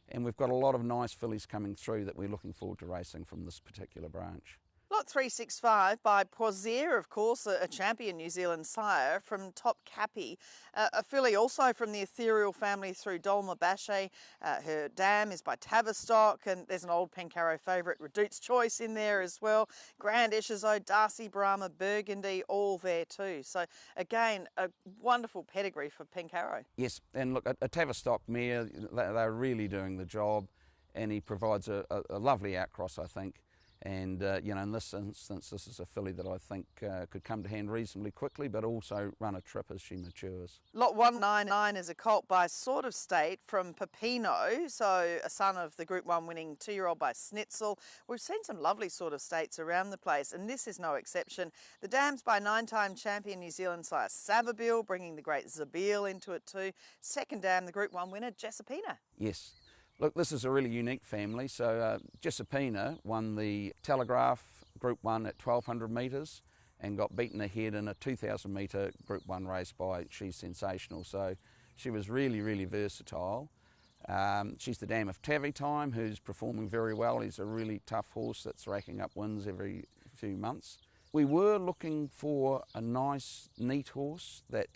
and we've got a lot of nice fillies coming through that we're looking forward to racing from this particular branch. Lot 365 by Poisier, of course, a champion New Zealand sire from Top Cappy, a filly also from the Ethereal family through Dolma Bashe. Her dam is by Tavistock, and there's an old Pencarrow favourite, Redute's Choice, in there as well. Grand Eshezo, Darcy Brahma, Burgundy, all there too. So again, a wonderful pedigree for Pencarrow. Yes, and look, a Tavistock mare, they're really doing the job, and he provides a lovely outcross, I think. And, you know, in this instance, this is a filly that I think could come to hand reasonably quickly, but also run a trip as she matures. Lot 199 is a colt by Sort of State from Pepino, so a son of the Group 1 winning 2-year-old by Snitzel. We've seen some lovely Sort of States around the place, and this is no exception. The dam's by 9-time champion New Zealand sire Savabeel, bringing the great Zabeel into it too. Second dam, the Group 1 winner, Jessipina. Yes. Look, this is a really unique family. So Jessipina won the Telegraph Group 1 at 1200 metres and got beaten ahead in a 2000 metre Group 1 race by She's Sensational. So she was really, really versatile. She's the dam of Tavi Time, who's performing very well. He's a really tough horse that's racking up wins every few months. We were looking for a nice, neat horse that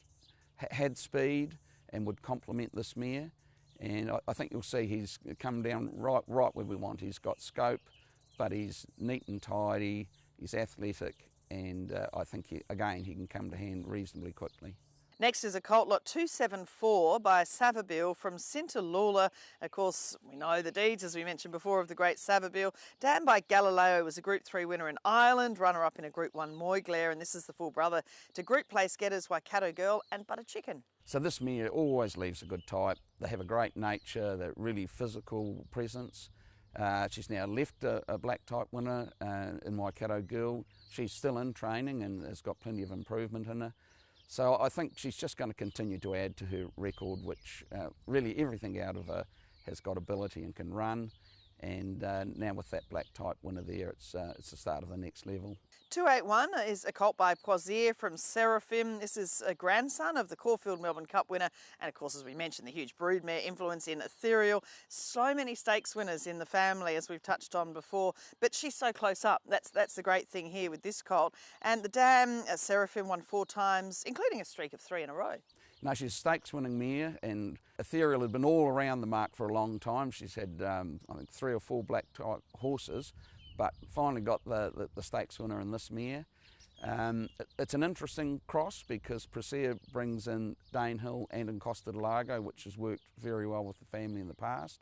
had speed and would complement this mare. And I think you'll see he's come down right where we want. He's got scope, but he's neat and tidy, he's athletic, and I think, again, he can come to hand reasonably quickly. Next is a colt, lot 274 by Savabeel from Sintalula. Of course, we know the deeds, as we mentioned before, of the great Savabeel. Dam by Galileo was a Group 3 winner in Ireland, runner-up in a Group 1 Moyglare, and this is the full brother to Group place getters Waikato Girl and Butter Chicken. So this mare always leaves a good type. They have a great nature, they're really physical presence. She's now left a black type winner in Waikato Girl. She's still in training and has got plenty of improvement in her. So I think she's just going to continue to add to her record, which really everything out of her has got ability and can run. And now with that black type winner there, it's the start of the next level. 281 is a colt by Poisier from Seraphim. This is a grandson of the Caulfield Melbourne Cup winner, and of course, as we mentioned, the huge broodmare influence in Ethereal. So many stakes winners in the family, as we've touched on before, but she's so close up. That's the great thing here with this colt. And the dam, Seraphim, won 4 times, including a streak of 3 in a row. No, she's a stakes-winning mare, and Ethereal had been all around the mark for a long time. She's had, I think, 3 or 4 black-type horses, but finally got the stakes winner in this mare. It's an interesting cross because Presea brings in Danehill and Encosta de Lago, which has worked very well with the family in the past.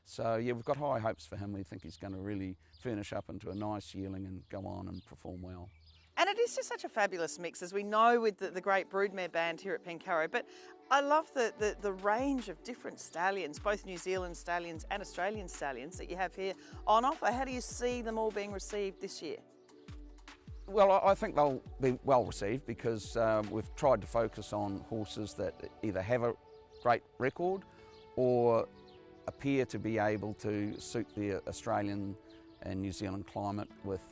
So, yeah, we've got high hopes for him. We think he's going to really furnish up into a nice yearling and go on and perform well. And it is just such a fabulous mix, as we know with the great broodmare band here at Pencarrow. But I love the range of different stallions, both New Zealand stallions and Australian stallions that you have here on offer. How do you see them all being received this year? Well, I think they'll be well received because we've tried to focus on horses that either have a great record or appear to be able to suit the Australian and New Zealand climate with...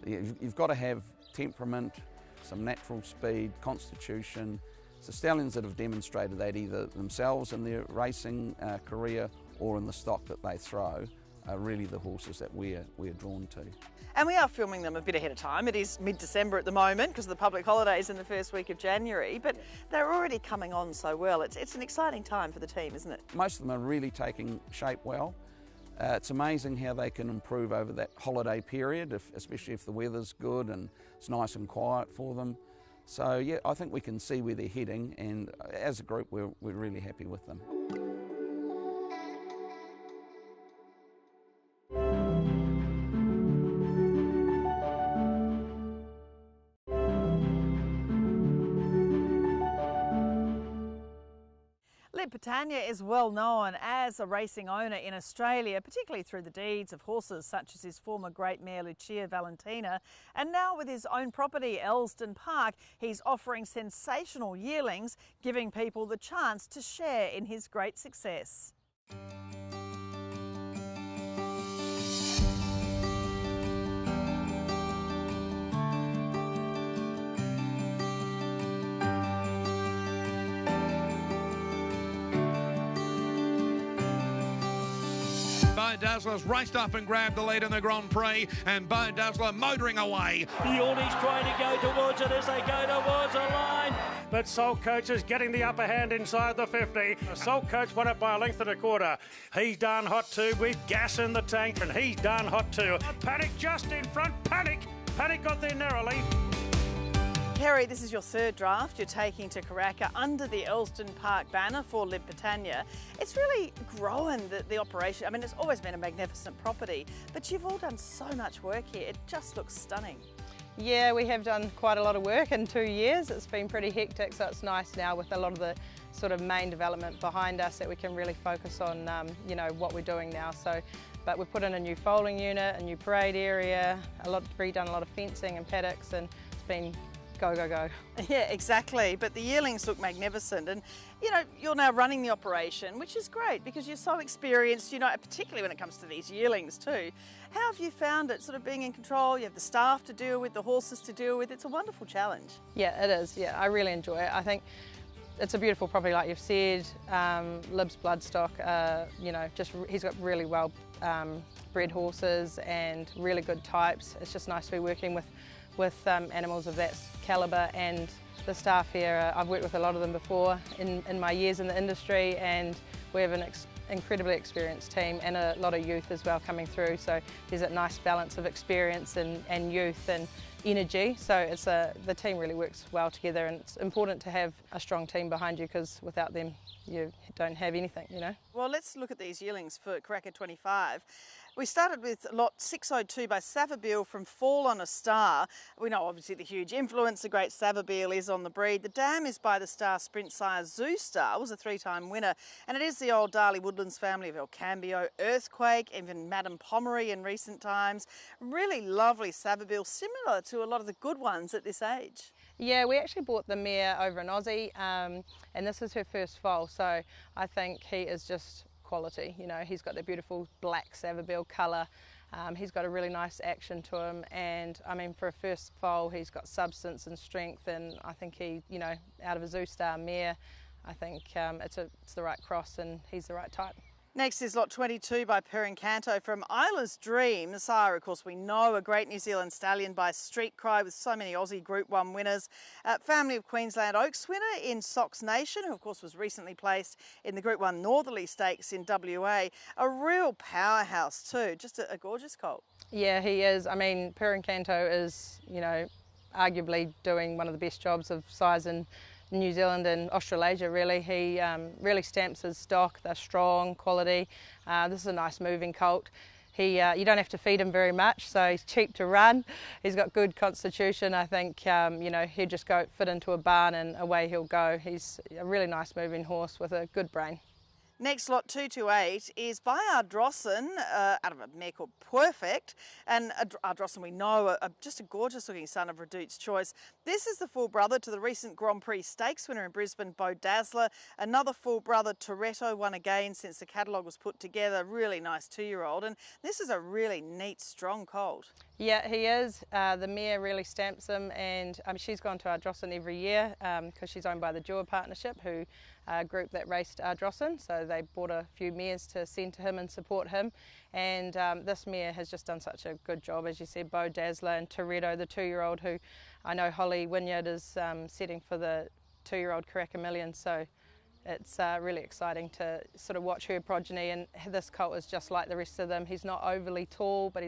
You've got to have temperament, some natural speed, constitution. So stallions that have demonstrated that either themselves in their racing career or in the stock that they throw are really the horses that we're drawn to. And we are filming them a bit ahead of time. It is mid-December at the moment because of the public holidays in the first week of January, but they're already coming on so well. It's an exciting time for the team, isn't it? Most of them are really taking shape well. It's amazing how they can improve over that holiday period, especially if the weather's good and it's nice and quiet for them. So yeah, I think we can see where they're heading, and as a group we're really happy with them. Britannia is well known as a racing owner in Australia, particularly through the deeds of horses such as his former great mare Lucia Valentina. And now with his own property, Elsdon Park, he's offering sensational yearlings, giving people the chance to share in his great success. Bo Dazzler's raced up and grabbed the lead in the Grand Prix, and Bo Dazzler motoring away. Yorley's trying to go towards it as they go towards a line. But Salt Coach is getting the upper hand inside the 50. Salt Coach won it by a length and a quarter. He's done hot too with gas in the tank, and he's done hot too. Panic just in front, Panic got there narrowly. Kerry, this is your third draft you're taking to Karaka under the Elsdon Park banner for Lib Britannia. It's really grown, the operation. I mean, it's always been a magnificent property, but you've all done so much work here. It just looks stunning. Yeah, we have done quite a lot of work in 2 years. It's been pretty hectic, so it's nice now with a lot of the sort of main development behind us that we can really focus on, you know, what we're doing now. But we've put in a new foaling unit, a new parade area, redone a lot of fencing and paddocks, and it's been go, go, go. Yeah, exactly. But the yearlings look magnificent, and you know, you're now running the operation, which is great because you're so experienced, you know, particularly when it comes to these yearlings too. How have you found it, sort of being in control? You have the staff to deal with, the horses to deal with. It's a wonderful challenge. Yeah, it is. Yeah, I really enjoy it. I think it's a beautiful property, like you've said. Lib's Bloodstock, you know, he's got really well bred horses and really good types. It's just nice to be working with animals of that calibre, and the staff here, I've worked with a lot of them before in my years in the industry, and we have an incredibly experienced team and a lot of youth as well coming through, so there's a nice balance of experience and youth and energy, so the team really works well together, and it's important to have a strong team behind you because without them you don't have anything, you know. Well, let's look at these yearlings for Karaka 25. We started with lot 602 by Savabeel from Fall on a Star. We know obviously the huge influence the great Savabeel is on the breed. The dam is by the star sprint sire Zoo Star, was a 3-time winner, and it is the old Darley Woodlands family of El Cambio, Earthquake, even Madame Pomeroy in recent times. Really lovely Savabeel, similar to a lot of the good ones at this age. Yeah, we actually bought the mare over in Aussie, and this is her first foal, so I think he is just quality. You know, he's got the beautiful black Savabeel colour, he's got a really nice action to him, and I mean, for a first foal he's got substance and strength, and I think he, you know, out of a Zoo Star mare, I think it's the right cross and he's the right type. Next is lot 22 by Pencarrow from Isla's Dream. The sire, of course, we know, a great New Zealand stallion by Street Cry with so many Aussie Group 1 winners. Family of Queensland Oaks winner in Sox Nation, who of course was recently placed in the Group 1 Northerly Stakes in WA. A real powerhouse too, just a gorgeous colt. Yeah, he is. I mean, Pencarrow is, you know, arguably doing one of the best jobs of size in New Zealand and Australasia, really. He really stamps his stock. They're strong, quality. This is a nice moving colt. You don't have to feed him very much, so he's cheap to run. He's got good constitution. I think you know, he'll just fit into a barn and away he'll go. He's a really nice moving horse with a good brain. Next lot 228 is by Ardrossan, out of a mare called Perfect, and Ardrossan we know just a gorgeous looking son of Redout's Choice. This is the full brother to the recent Grand Prix Stakes winner in Brisbane, Bo Dazzler. Another full brother, Toretto, won again since the catalogue was put together. Really nice 2-year-old, and this is a really neat, strong colt. Yeah, he is. The mare really stamps him, and she's gone to Ardrossan every year because she's owned by the Jewel Partnership, who group that raced Ardrossan, so they bought a few mares to send to him and support him, and this mare has just done such a good job, as you said. Bo Dazzler and Toretto, the 2-year-old, who I know Holly Wynyard is setting for the 2-year-old Karaka Million, so it's really exciting to sort of watch her progeny, and this colt is just like the rest of them. He's not overly tall, but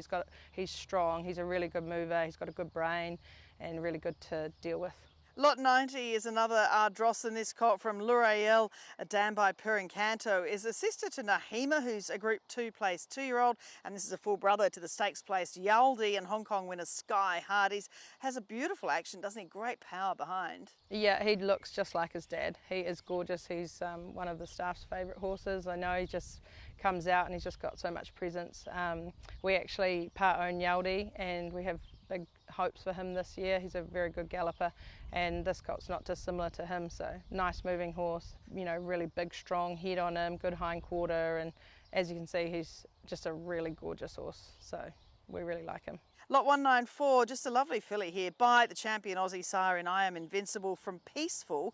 he's strong, he's a really good mover, he's got a good brain and really good to deal with. Lot 90 is another Ardrossan. This colt from L'Oreal, a dam by Pencarrow, is a sister to Nahima, who's a Group 2 placed 2-year-old, and this is a full brother to the stakes placed Yaldi and Hong Kong winner Sky Hardy's. Has a beautiful action, doesn't he? Great power behind. Yeah, he looks just like his dad. He is gorgeous. He's one of the staff's favourite horses. I know, he just comes out and he's just got so much presence. We actually part-own Yaldi, and we have big hopes for him this year. He's a very good galloper, and this colt's not dissimilar to him, so nice moving horse, you know, really big strong head on him, good hind quarter, and as you can see he's just a really gorgeous horse, so we really like him. Lot 194, just a lovely filly here by the champion Aussie sire in I Am Invincible from Peaceful.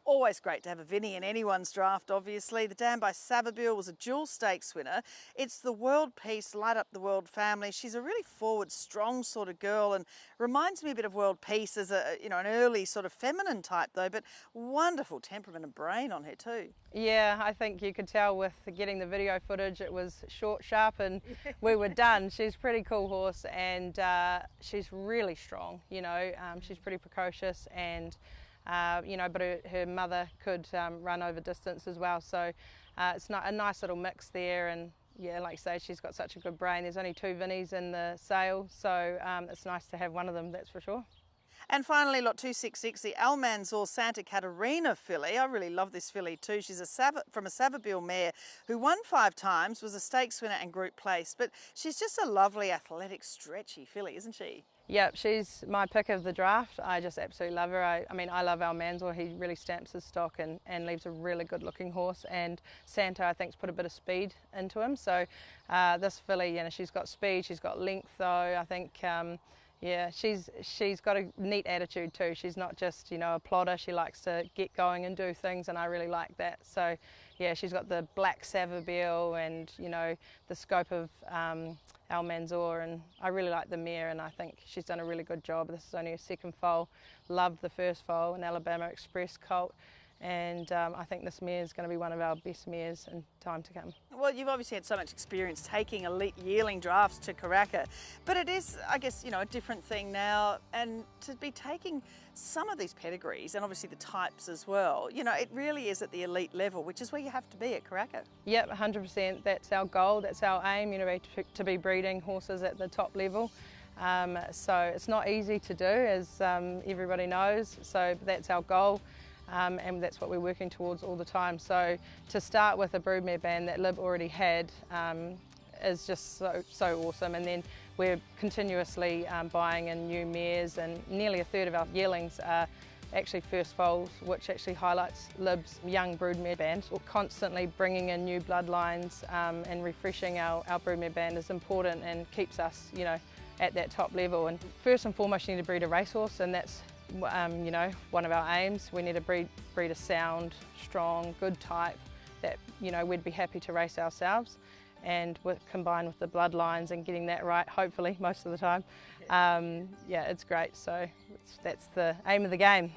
Always great to have a Vinny in anyone's draft, obviously. The dam by Savabeel was a dual stakes winner. It's the World Peace, Light Up the World family. She's a really forward, strong sort of girl and reminds me a bit of World Peace as a, you know, an early sort of feminine type though, but wonderful temperament and brain on her too. Yeah, I think you could tell with getting the video footage, it was short, sharp, and we were done. She's a pretty cool horse, and she's really strong, you know. She's pretty precocious, and you know, but her mother could run over distance as well, so it's not a nice little mix there. And yeah, like I say, she's got such a good brain. There's only 2 Vinnies in the sale, so it's nice to have one of them, that's for sure. And finally, lot 266, the Almanzor Santa Catarina filly. I really love this filly too. She's from a Savabeel mare who won 5 times, was a stakes winner and group place. But she's just a lovely, athletic, stretchy filly, isn't she? Yep, she's my pick of the draft. I just absolutely love her. I mean, I love Almanzor. He really stamps his stock and leaves a really good looking horse. And Santa, I think's put a bit of speed into him. So this filly, you know, she's got speed, she's got length though. I think yeah, she's got a neat attitude too. She's not just, you know, a plodder. She likes to get going and do things, and I really like that. So yeah, she's got the black Savabeel and, you know, the scope of Almanzor, and I really like the mare, and I think she's done a really good job. This is only her 2nd foal. Loved the first foal, an Alabama Express colt. And I think this mare is going to be one of our best mares in time to come. Well, you've obviously had so much experience taking elite yearling drafts to Karaka, but it is, I guess, you know, a different thing now, and to be taking some of these pedigrees and obviously the types as well, you know, it really is at the elite level, which is where you have to be at Karaka. Yep, 100%. That's our goal, that's our aim, you know, to be breeding horses at the top level. So it's not easy to do, as everybody knows, so that's our goal. And that's what we're working towards all the time. So to start with a broodmare band that Lib already had is just so awesome, and then we're continuously buying in new mares, and nearly a third of our yearlings are actually first foals, which actually highlights Lib's young broodmare band. We're constantly bringing in new bloodlines, and refreshing our broodmare band is important and keeps us, you know, at that top level. And first and foremost, you need to breed a racehorse, and that's you know, one of our aims. We need to breed a sound, strong, good type that, you know, we'd be happy to race ourselves, and combined with the bloodlines and getting that right, hopefully, most of the time. Yeah, it's great. So that's the aim of the game.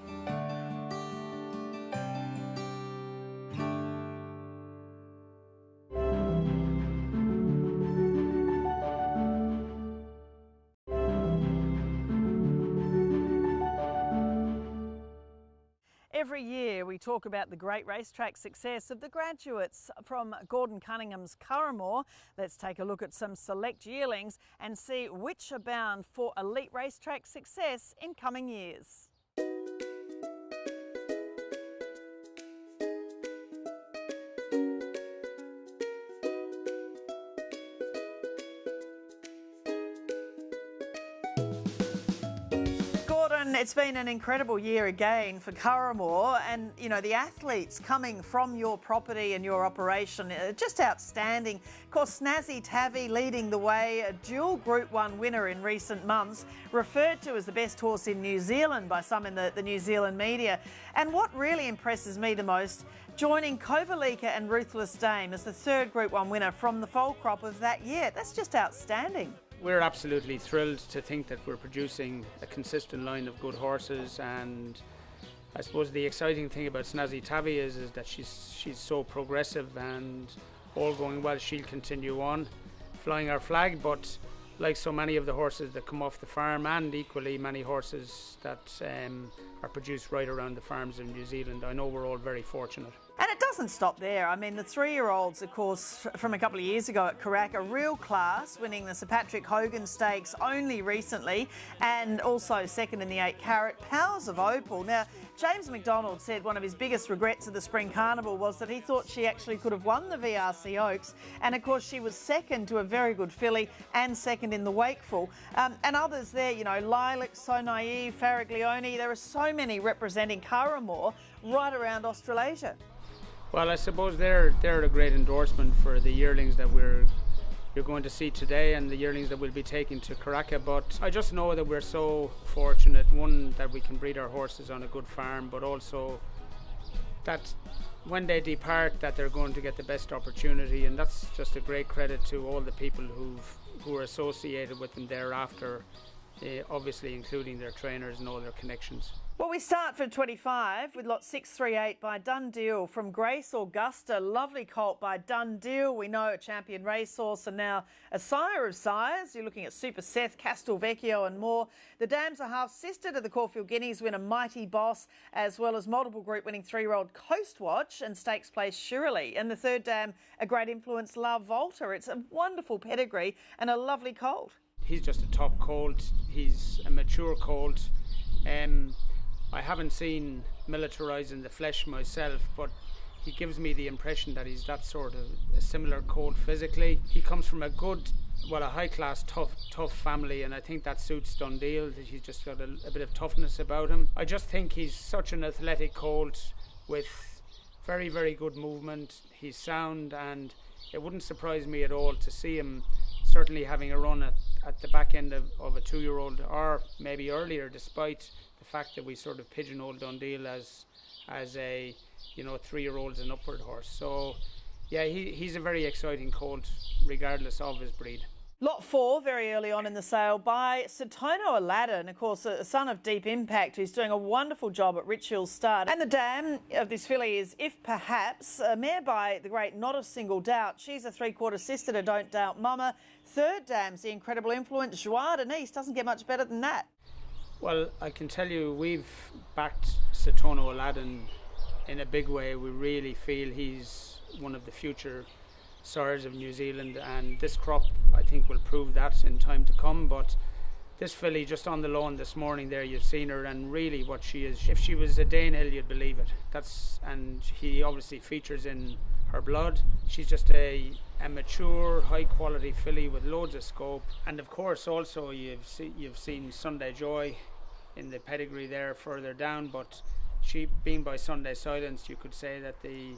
Every year we talk about the great racetrack success of the graduates from Gordon Cunningham's Curraghmore. Let's take a look at some select yearlings and see which are bound for elite racetrack success in coming years. It's been an incredible year again for Curraghmore, and you know, the athletes coming from your property and your operation are just outstanding. Of course, Snazzy Tavi leading the way, a dual Group 1 winner in recent months, referred to as the best horse in New Zealand by some in the New Zealand media. And what really impresses me the most, joining Kovalika and Ruthless Dame as the 3rd Group 1 winner from the foal crop of that year. That's just outstanding. We're absolutely thrilled to think that we're producing a consistent line of good horses, and I suppose the exciting thing about Snazzy Tavi is that she's so progressive, and all going well, she'll continue on flying our flag. But like so many of the horses that come off the farm, and equally many horses that are produced right around the farms in New Zealand, I know we're all very fortunate. And it doesn't stop there. I mean, the 3-year-olds, of course, from a couple of years ago at Karaka, real class, winning the Sir Patrick Hogan Stakes only recently, and also second in the 8 carat, Powers of Opal. Now, James McDonald said one of his biggest regrets of the Spring Carnival was that he thought she actually could have won the VRC Oaks, and of course she was second to a very good filly and second in the Wakeful. And others there, you know, Lilac, So Naive, Farraglione, there are so many representing Curraghmore right around Australasia. Well, I suppose they're a great endorsement for the yearlings that we're you're going to see today and the yearlings that we'll be taking to Karaka. But I just know that we're so fortunate, one, that we can breed our horses on a good farm, but also that when they depart that they're going to get the best opportunity, and that's just a great credit to all the people who are associated with them thereafter, obviously including their trainers and all their connections. Well, we start for 25 with lot 638 by Dundeal from Grace Augusta. Lovely colt by Dundeal. We know a champion racehorse and now a sire of sires. You're looking at Super Seth, Castelvecchio and more. The dams are half-sister to the Caulfield Guineas winner Mighty Boss, as well as multiple group winning 3-year-old Coast Watch and stakes place Shirley. And the third dam, a great influence, La Volta. It's a wonderful pedigree and a lovely colt. He's just a top colt. He's a mature colt. I haven't seen militarised in the flesh myself, but he gives me the impression that he's that sort of a similar colt physically. He comes from a good, well, a high-class, tough family, and I think that suits Dundeal. He's just got a bit of toughness about him. I just think he's such an athletic colt with very, very good movement. He's sound, and it wouldn't surprise me at all to see him certainly having a run at the back end of a 2-year-old, or maybe earlier, despite the fact that we sort of pigeonholed Dundeal as a 3-year-olds and upward horse. So yeah, he's a very exciting colt regardless of his breed. Lot 4, very early on in the sale, by Satono Aladdin, of course, a son of Deep Impact, who's doing a wonderful job at Rich Hill Stud. And the dam of this filly is If Perhaps, a mare by the great Not a Single Doubt. She's a 3/4 sister to Don't Doubt Mama. Third dam's the incredible influence, Joie de Nice. Doesn't get much better than that. Well, I can tell you we've backed Satono Aladdin in a big way. We really feel he's one of the future sires of New Zealand, and this crop I think will prove that in time to come. But this filly just on the lawn this morning there, you've seen her, and really what she is, if she was a Danehill you'd believe it. And he obviously features in her blood. She's just a mature, high quality filly with loads of scope. And of course also you've seen Sunday Joy in the pedigree there further down, but she being by Sunday Silence, you could say that the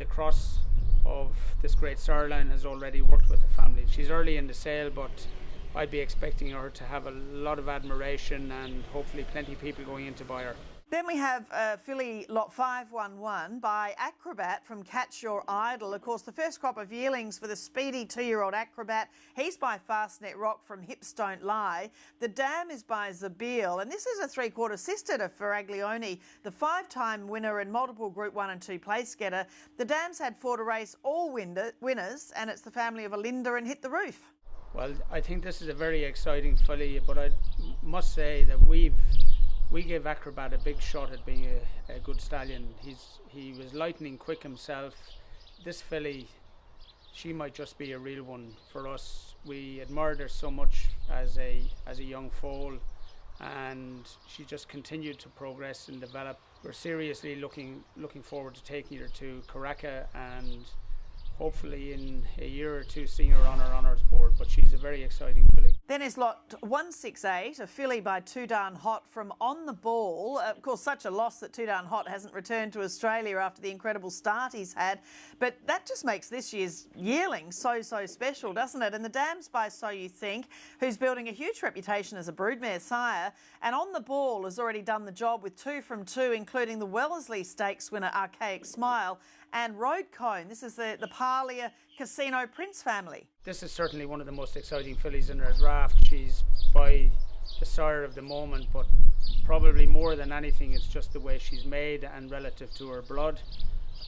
cross of this great sire line has already worked with the family. She's early in the sale, but I'd be expecting her to have a lot of admiration and hopefully plenty of people going in to buy her. Then we have filly lot 511 by Acrobat from Catch Your Idol. Of course, the first crop of yearlings for the speedy 2-year-old Acrobat. He's by Fastnet Rock from Hips Don't Lie. The dam is by Zabeel, and this is a 3/4 sister to Ferraglione, the 5-time winner and multiple Group 1 and 2 place getter. The dam's had 4 to race, all winners, and it's the family of Alinda and Hit the Roof. Well, I think this is a very exciting filly, but I must say that we give Acrobat a big shot at being a good stallion. He was lightning quick himself. This filly, she might just be a real one for us. We admired her so much as a young foal, and she just continued to progress and develop. We're seriously looking forward to taking her to Karaka, and hopefully in a year or two seeing her on our honours board. But she's a very exciting filly. Then is lot 168, a filly by Too Darn Hot from On the Ball. Of course, such a loss that Too Darn Hot hasn't returned to Australia after the incredible start he's had. But that just makes this year's yearling so special, doesn't it? And the dam's by So You Think, who's building a huge reputation as a broodmare sire. And On the Ball has already done the job with 2 from 2, including the Wellesley Stakes winner Archaic Smile and Road Cone. This is the Parlia Casino Prince family. This is certainly one of the most exciting fillies in her draft. She's by the sire of the moment, but probably more than anything it's just the way she's made and relative to her blood.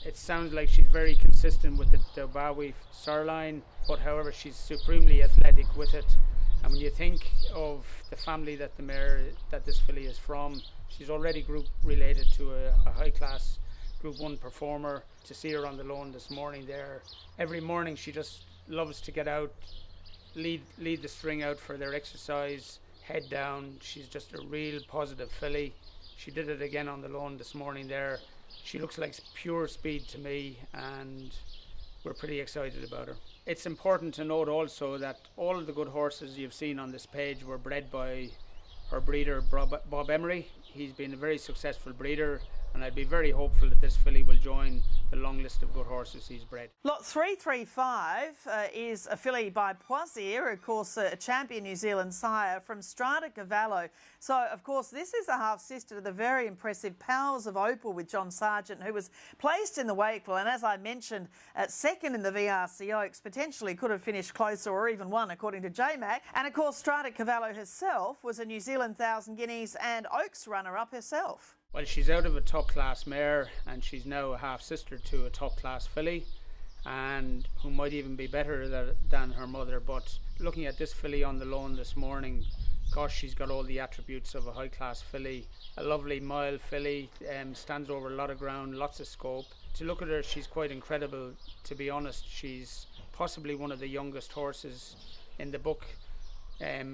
It sounds like she's very consistent with the Dobawi sire line, but however she's supremely athletic with it. And when you think of the family that this filly is from, she's already group related to a high class Group 1 performer. To see her on the lawn this morning there, every morning she just loves to get out, lead the string out for their exercise, head down. She's just a real positive filly. She did it again on the lawn this morning there. She looks like pure speed to me, and we're pretty excited about her. It's important to note also that all of the good horses you've seen on this page were bred by her breeder Bob Emery. He's been a very successful breeder and I'd be very hopeful that this filly will join the long list of good horses he's bred. Lot 335 is a filly by Poisier, of course a champion New Zealand sire from Strata Cavallo. So of course this is a half sister to the very impressive Powers of Opal with John Sargent, who was placed in the Wakeful, and as I mentioned at second in the VRC Oaks, potentially could have finished closer or even won according to J-Mac. And of course Strata Cavallo herself was a New Zealand 1,000 Guineas and Oaks runner-up herself. Well, she's out of a top class mare and she's now a half sister to a top class filly, and who might even be better than her mother. But looking at this filly on the loan this morning, gosh, she's got all the attributes of a high class filly. A lovely mild filly, stands over a lot of ground, lots of scope. To look at her, she's quite incredible. To be honest, she's possibly one of the youngest horses in the book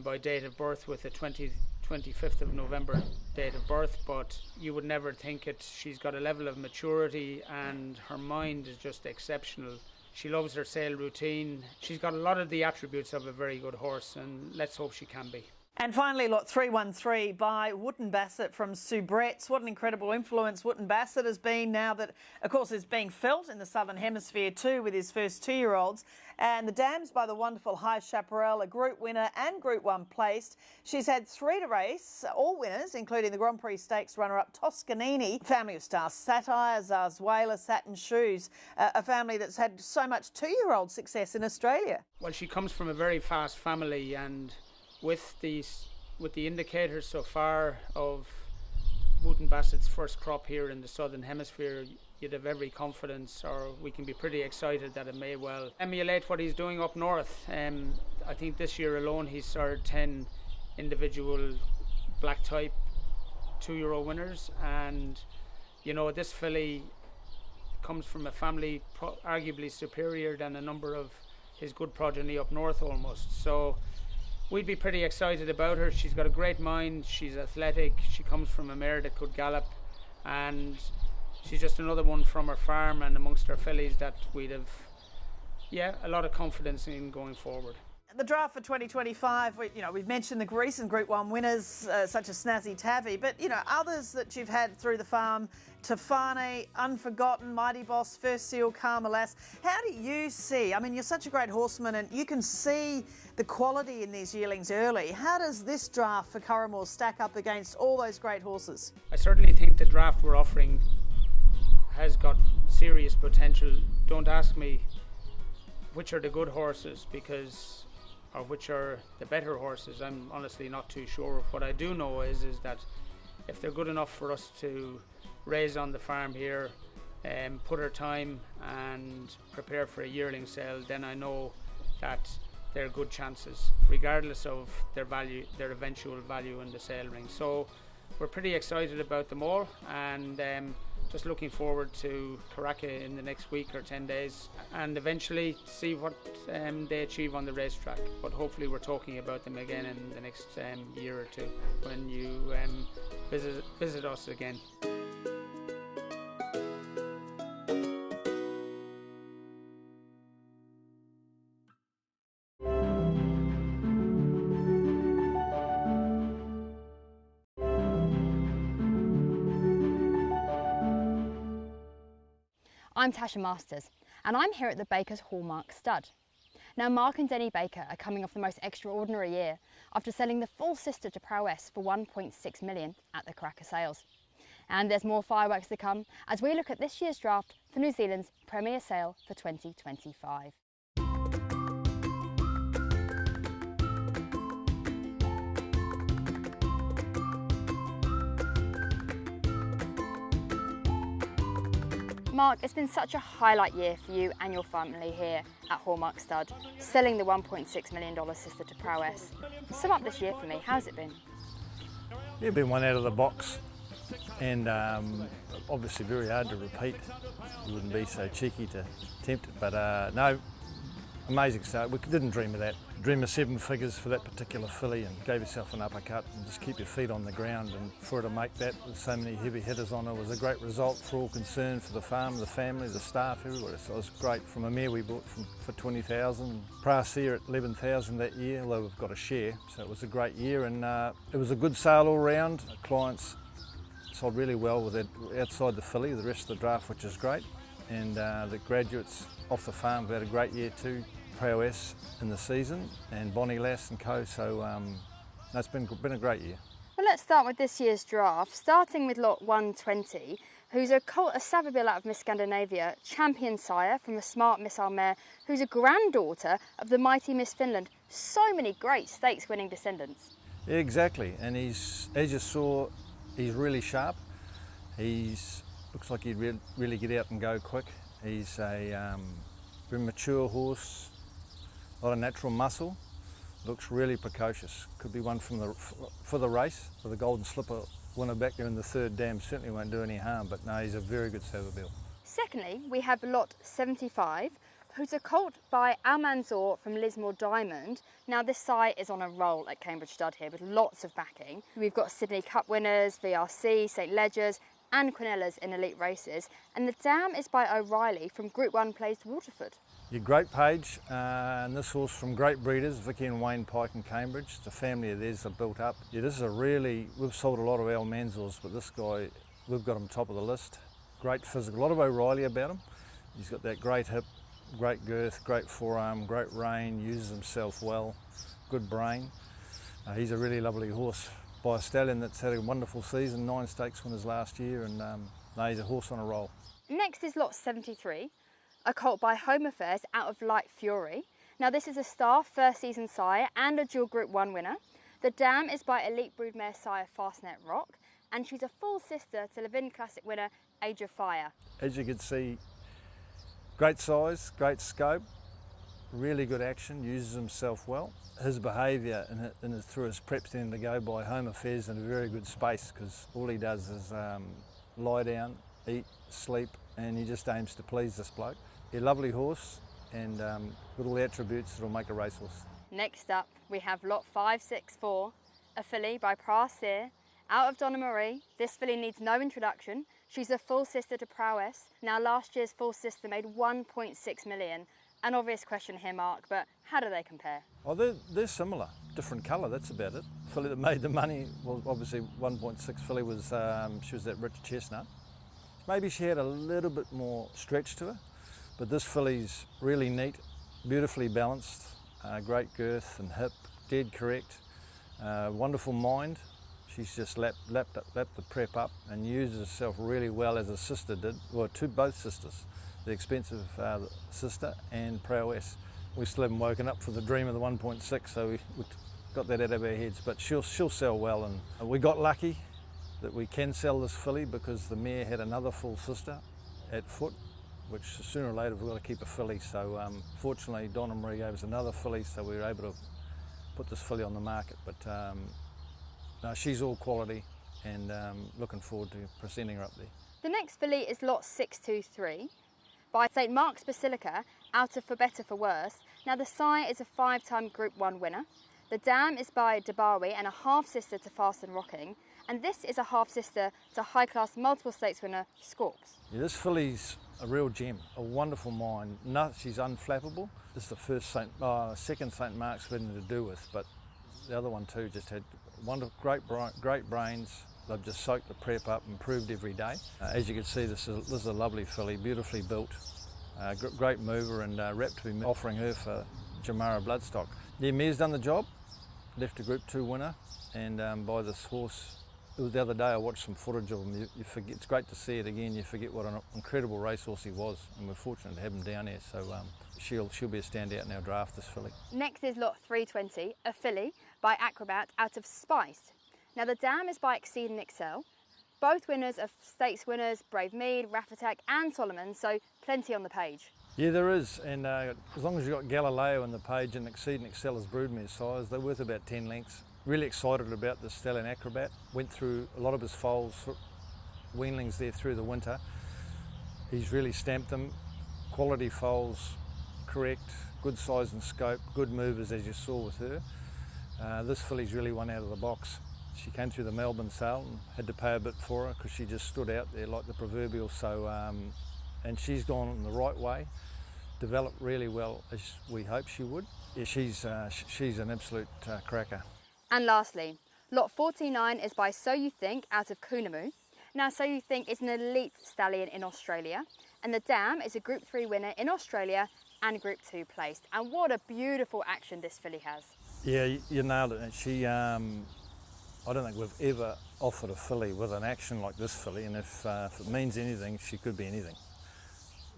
by date of birth, with a 25th of November date of birth, but you would never think it. She's got a level of maturity and her mind is just exceptional. She loves her sale routine. She's got a lot of the attributes of a very good horse, and let's hope she can be. And finally, lot 313 by Wootton Bassett from Soubrettes. What an incredible influence Wootton Bassett has been, now that, of course, is being felt in the Southern Hemisphere too with his first 2-year-olds. And the dams by the wonderful High Chaparral, a Group winner and Group 1 placed. She's had 3 to race, all winners, including the Grand Prix Stakes runner-up Toscanini, family of stars Satire, Zarzuela, Satin Shoes, a family that's had so much 2-year-old success in Australia. Well, she comes from a very fast family, and with the indicators so far of Wootton Bassett's first crop here in the Southern Hemisphere, you'd have every confidence, or we can be pretty excited that it may well emulate what he's doing up north. I think this year alone he's started 10 individual black type 2-year-old winners, and you know, this filly comes from a family arguably superior than a number of his good progeny up north almost. So we'd be pretty excited about her. She's got a great mind, she's athletic, she comes from a mare that could gallop, and she's just another one from her farm and amongst her fillies that we'd have, a lot of confidence in going forward. The draft for 2025, we've mentioned the recent Group 1 winners such as Snazzy Tavi, but others that you've had through the farm: Tefane, Unforgotten, Mighty Boss, First Seal, Carmelas. How do you see, I mean, you're such a great horseman and you can see the quality in these yearlings early. How does this draft for Curraghmore stack up against all those great horses? I certainly think the draft we're offering has got serious potential. Don't ask me which are the good horses or which are the better horses. I'm honestly not too sure. What I do know is that if they're good enough for us to raise on the farm here, put our time and prepare for a yearling sale, then I know that they're good chances, regardless of their value, their eventual value in the sale ring. So we're pretty excited about them all, and just looking forward to Karaka in the next week or 10 days, and eventually see what they achieve on the racetrack. But hopefully we're talking about them again in the next year or two when you visit us again. I'm Tasha Masters, and I'm here at the Baker's Hallmark Stud. Now, Mark and Denny Baker are coming off the most extraordinary year after selling the full sister to Prowess for $1.6 million at the Karaka sales. And there's more fireworks to come as we look at this year's draft for New Zealand's premier sale for 2025. Mark, it's been such a highlight year for you and your family here at Hallmark Stud, selling the $1.6 million sister to Prowess. Sum up this year for me, how's it been? Yeah, been one out of the box, and obviously very hard to repeat. You wouldn't be so cheeky to attempt it, but no, amazing start. We didn't dream of that. Dream of 7 figures for that particular filly, and gave yourself an uppercut and just keep your feet on the ground, and for her to make that with so many heavy hitters on her was a great result for all concerned, for the farm, the family, the staff, everybody. So it was great. From a mare we bought for 20,000, Prasia at 11,000 that year, although we've got a share, so it was a great year, and it was a good sale all round. Clients Sold really well with it outside the filly, the rest of the draft, which is great. And the graduates off the farm have had a great year too. Prowess in the season and Bonnie Lass and co. So it's been a great year. Well, let's start with this year's draft, starting with lot 120, who's a colt, a Savabeel out of Miss Scandinavia, champion sire from a smart missile mare, who's a granddaughter of the mighty Miss Finland. So many great stakes-winning descendants. Yeah, exactly, and as you saw, he's really sharp. Looks like he'd really get out and go quick. He's a very mature horse, a lot of natural muscle. Looks really precocious. Could be one for the race. For the Golden Slipper winner back there in the third dam, certainly won't do any harm, but no, he's a very good Savabeel. Secondly, we have lot 75, who's a colt by Almanzor from Lismore Diamond. Now this sire is on a roll at Cambridge Stud here with lots of backing. We've got Sydney Cup winners, VRC, St Ledgers and Quinellas in elite races. And the dam is by O'Reilly from Group 1 placed Waterford. Your great page, and this horse from great breeders, Vicky and Wayne Pike in Cambridge. The family of theirs are built up. Yeah, this is we've sold a lot of Almanzors, but this guy, we've got him top of the list. Great physical, a lot of O'Reilly about him. He's got that great hip, great girth, great forearm, great rein, uses himself well, good brain. He's a really lovely horse by a stallion that's had a wonderful season, 9 stakes winners last year, and he's a horse on a roll. Next is lot 73, a colt by Home Affairs out of Light Fury. Now this is a star first season sire and a dual Group 1 winner. The dam is by elite broodmare sire Fastnet Rock, and she's a full sister to Levin Classic winner Age of Fire. As you can see, great size, great scope, really good action, uses himself well. His behaviour through his prep tend to go by Home Affairs in a very good space, because all he does is lie down, eat, sleep, and he just aims to please this bloke. He's a lovely horse and with all the attributes that'll make a racehorse. Next up we have lot 564, a filly by Praser out of Donna Marie. This filly needs no introduction. She's a full sister to Prowess. Now last year's full sister made 1.6 million. An obvious question here, Mark, but how do they compare? Oh, they're similar, different colour, that's about it. Filly that made the money, well, obviously 1.6 filly was, she was that rich chestnut. Maybe she had a little bit more stretch to her, but this filly's really neat, beautifully balanced, great girth and hip, dead correct, wonderful mind. She's just lapped the prep up and uses herself really well, as her sister did, well, both sisters, the expensive sister and Prowess. We still haven't woken up for the dream of the 1.6, so we got that out of our heads, but she'll sell well. And we got lucky that we can sell this filly because the mare had another full sister at foot, which sooner or later we've got to keep a filly. So fortunately Donna Marie gave us another filly, so we were able to put this filly on the market. But no, she's all quality, and looking forward to presenting her up there. The next filly is lot 623 by St Mark's Basilica out of For Better For Worse. Now the sire is a 5-time Group 1 winner. The dam is by Debarwi and a half-sister to Fast and Rocking. And this is a half-sister to high-class multiple stakes winner Scorps. Yeah, this filly's a real gem, a wonderful mind. No, she's unflappable. This is the second St Mark's we've had to do with, but the other one too just had great brains. They've just soaked the prep up, improved every day. As you can see, this is a lovely filly, beautifully built, great mover, and rapt to be offering her for Jamara Bloodstock. Yeah, Mare's done the job, left a Group 2 winner, and by this horse. It was the other day I watched some footage of him. You forget, it's great to see it again. You forget what an incredible racehorse he was, and we're fortunate to have him down there. So she'll be a standout in our draft, this filly. Next is lot 320, a filly by Acrobat out of Spice. Now the dam is by Exceed and Excel. Both winners are stakes winners, Brave Mead, Raffatak and Solomon, so plenty on the page. Yeah, there is, and as long as you've got Galileo in the page and Exceed and Excel as broodmare size, they're worth about 10 lengths. Really excited about the stallion Acrobat. Went through a lot of his foals, weanlings there through the winter. He's really stamped them. Quality foals, correct, good size and scope, good movers as you saw with her. This filly's really one out of the box. She came through the Melbourne sale and had to pay a bit for her because she just stood out there like the proverbial. So, and she's gone in the right way, developed really well as we hoped she would. Yeah, she's an absolute cracker. And lastly, lot 49 is by So You Think out of Coonamoo. Now, So You Think is an elite stallion in Australia, and the Dam is a Group 3 winner in Australia and Group 2 placed. And what a beautiful action this filly has. Yeah, you nailed it. She, I don't think we've ever offered a filly with an action like this filly, and if it means anything, she could be anything.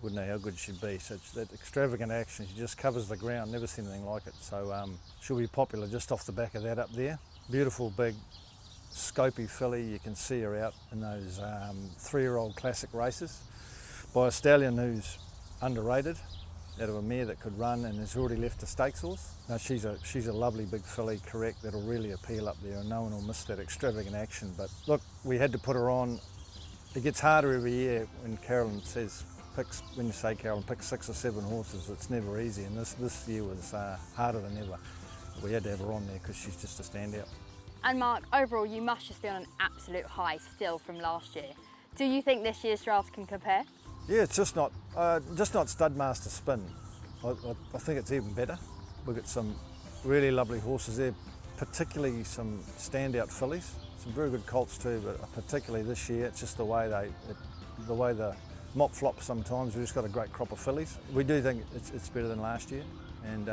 Wouldn't know how good she'd be. So it's that extravagant action, she just covers the ground, never seen anything like it. So she'll be popular just off the back of that up there. Beautiful, big, scopy filly. You can see her out in those 3-year-old classic races by a stallion who's underrated, out of a mare that could run and has already left a stakes horse. Now she's a lovely big filly, correct, that'll really appeal up there, and no one will miss that extravagant action. But look, we had to put her on. It gets harder every year when Carolyn says, when you say Carolyn, pick 6 or 7 horses, it's never easy, and this year was harder than ever. We had to have her on there because she's just a standout. And Mark, overall you must just be on an absolute high still from last year. Do you think this year's draft can compare? Yeah, it's just not Studmaster Spin. I think it's even better. We've got some really lovely horses there, particularly some standout fillies, some very good colts too, but particularly this year, it's just the way the mop flop sometimes. We've just got a great crop of fillies. We do think it's better than last year, and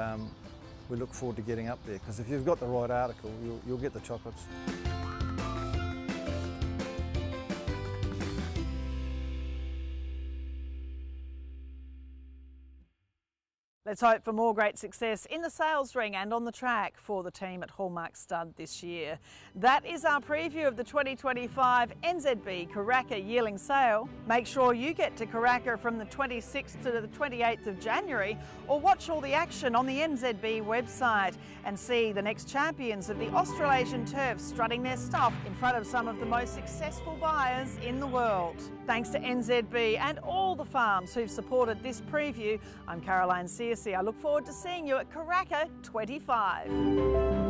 we look forward to getting up there, because if you've got the right article, you'll get the chocolates. Let's hope for more great success in the sales ring and on the track for the team at Hallmark Stud this year. That is our preview of the 2025 NZB Karaka Yearling Sale. Make sure you get to Karaka from the 26th to the 28th of January, or watch all the action on the NZB website and see the next champions of the Australasian turf strutting their stuff in front of some of the most successful buyers in the world. Thanks to NZB and all the farms who've supported this preview. I'm Caroline Searcy. I look forward to seeing you at Karaka 25.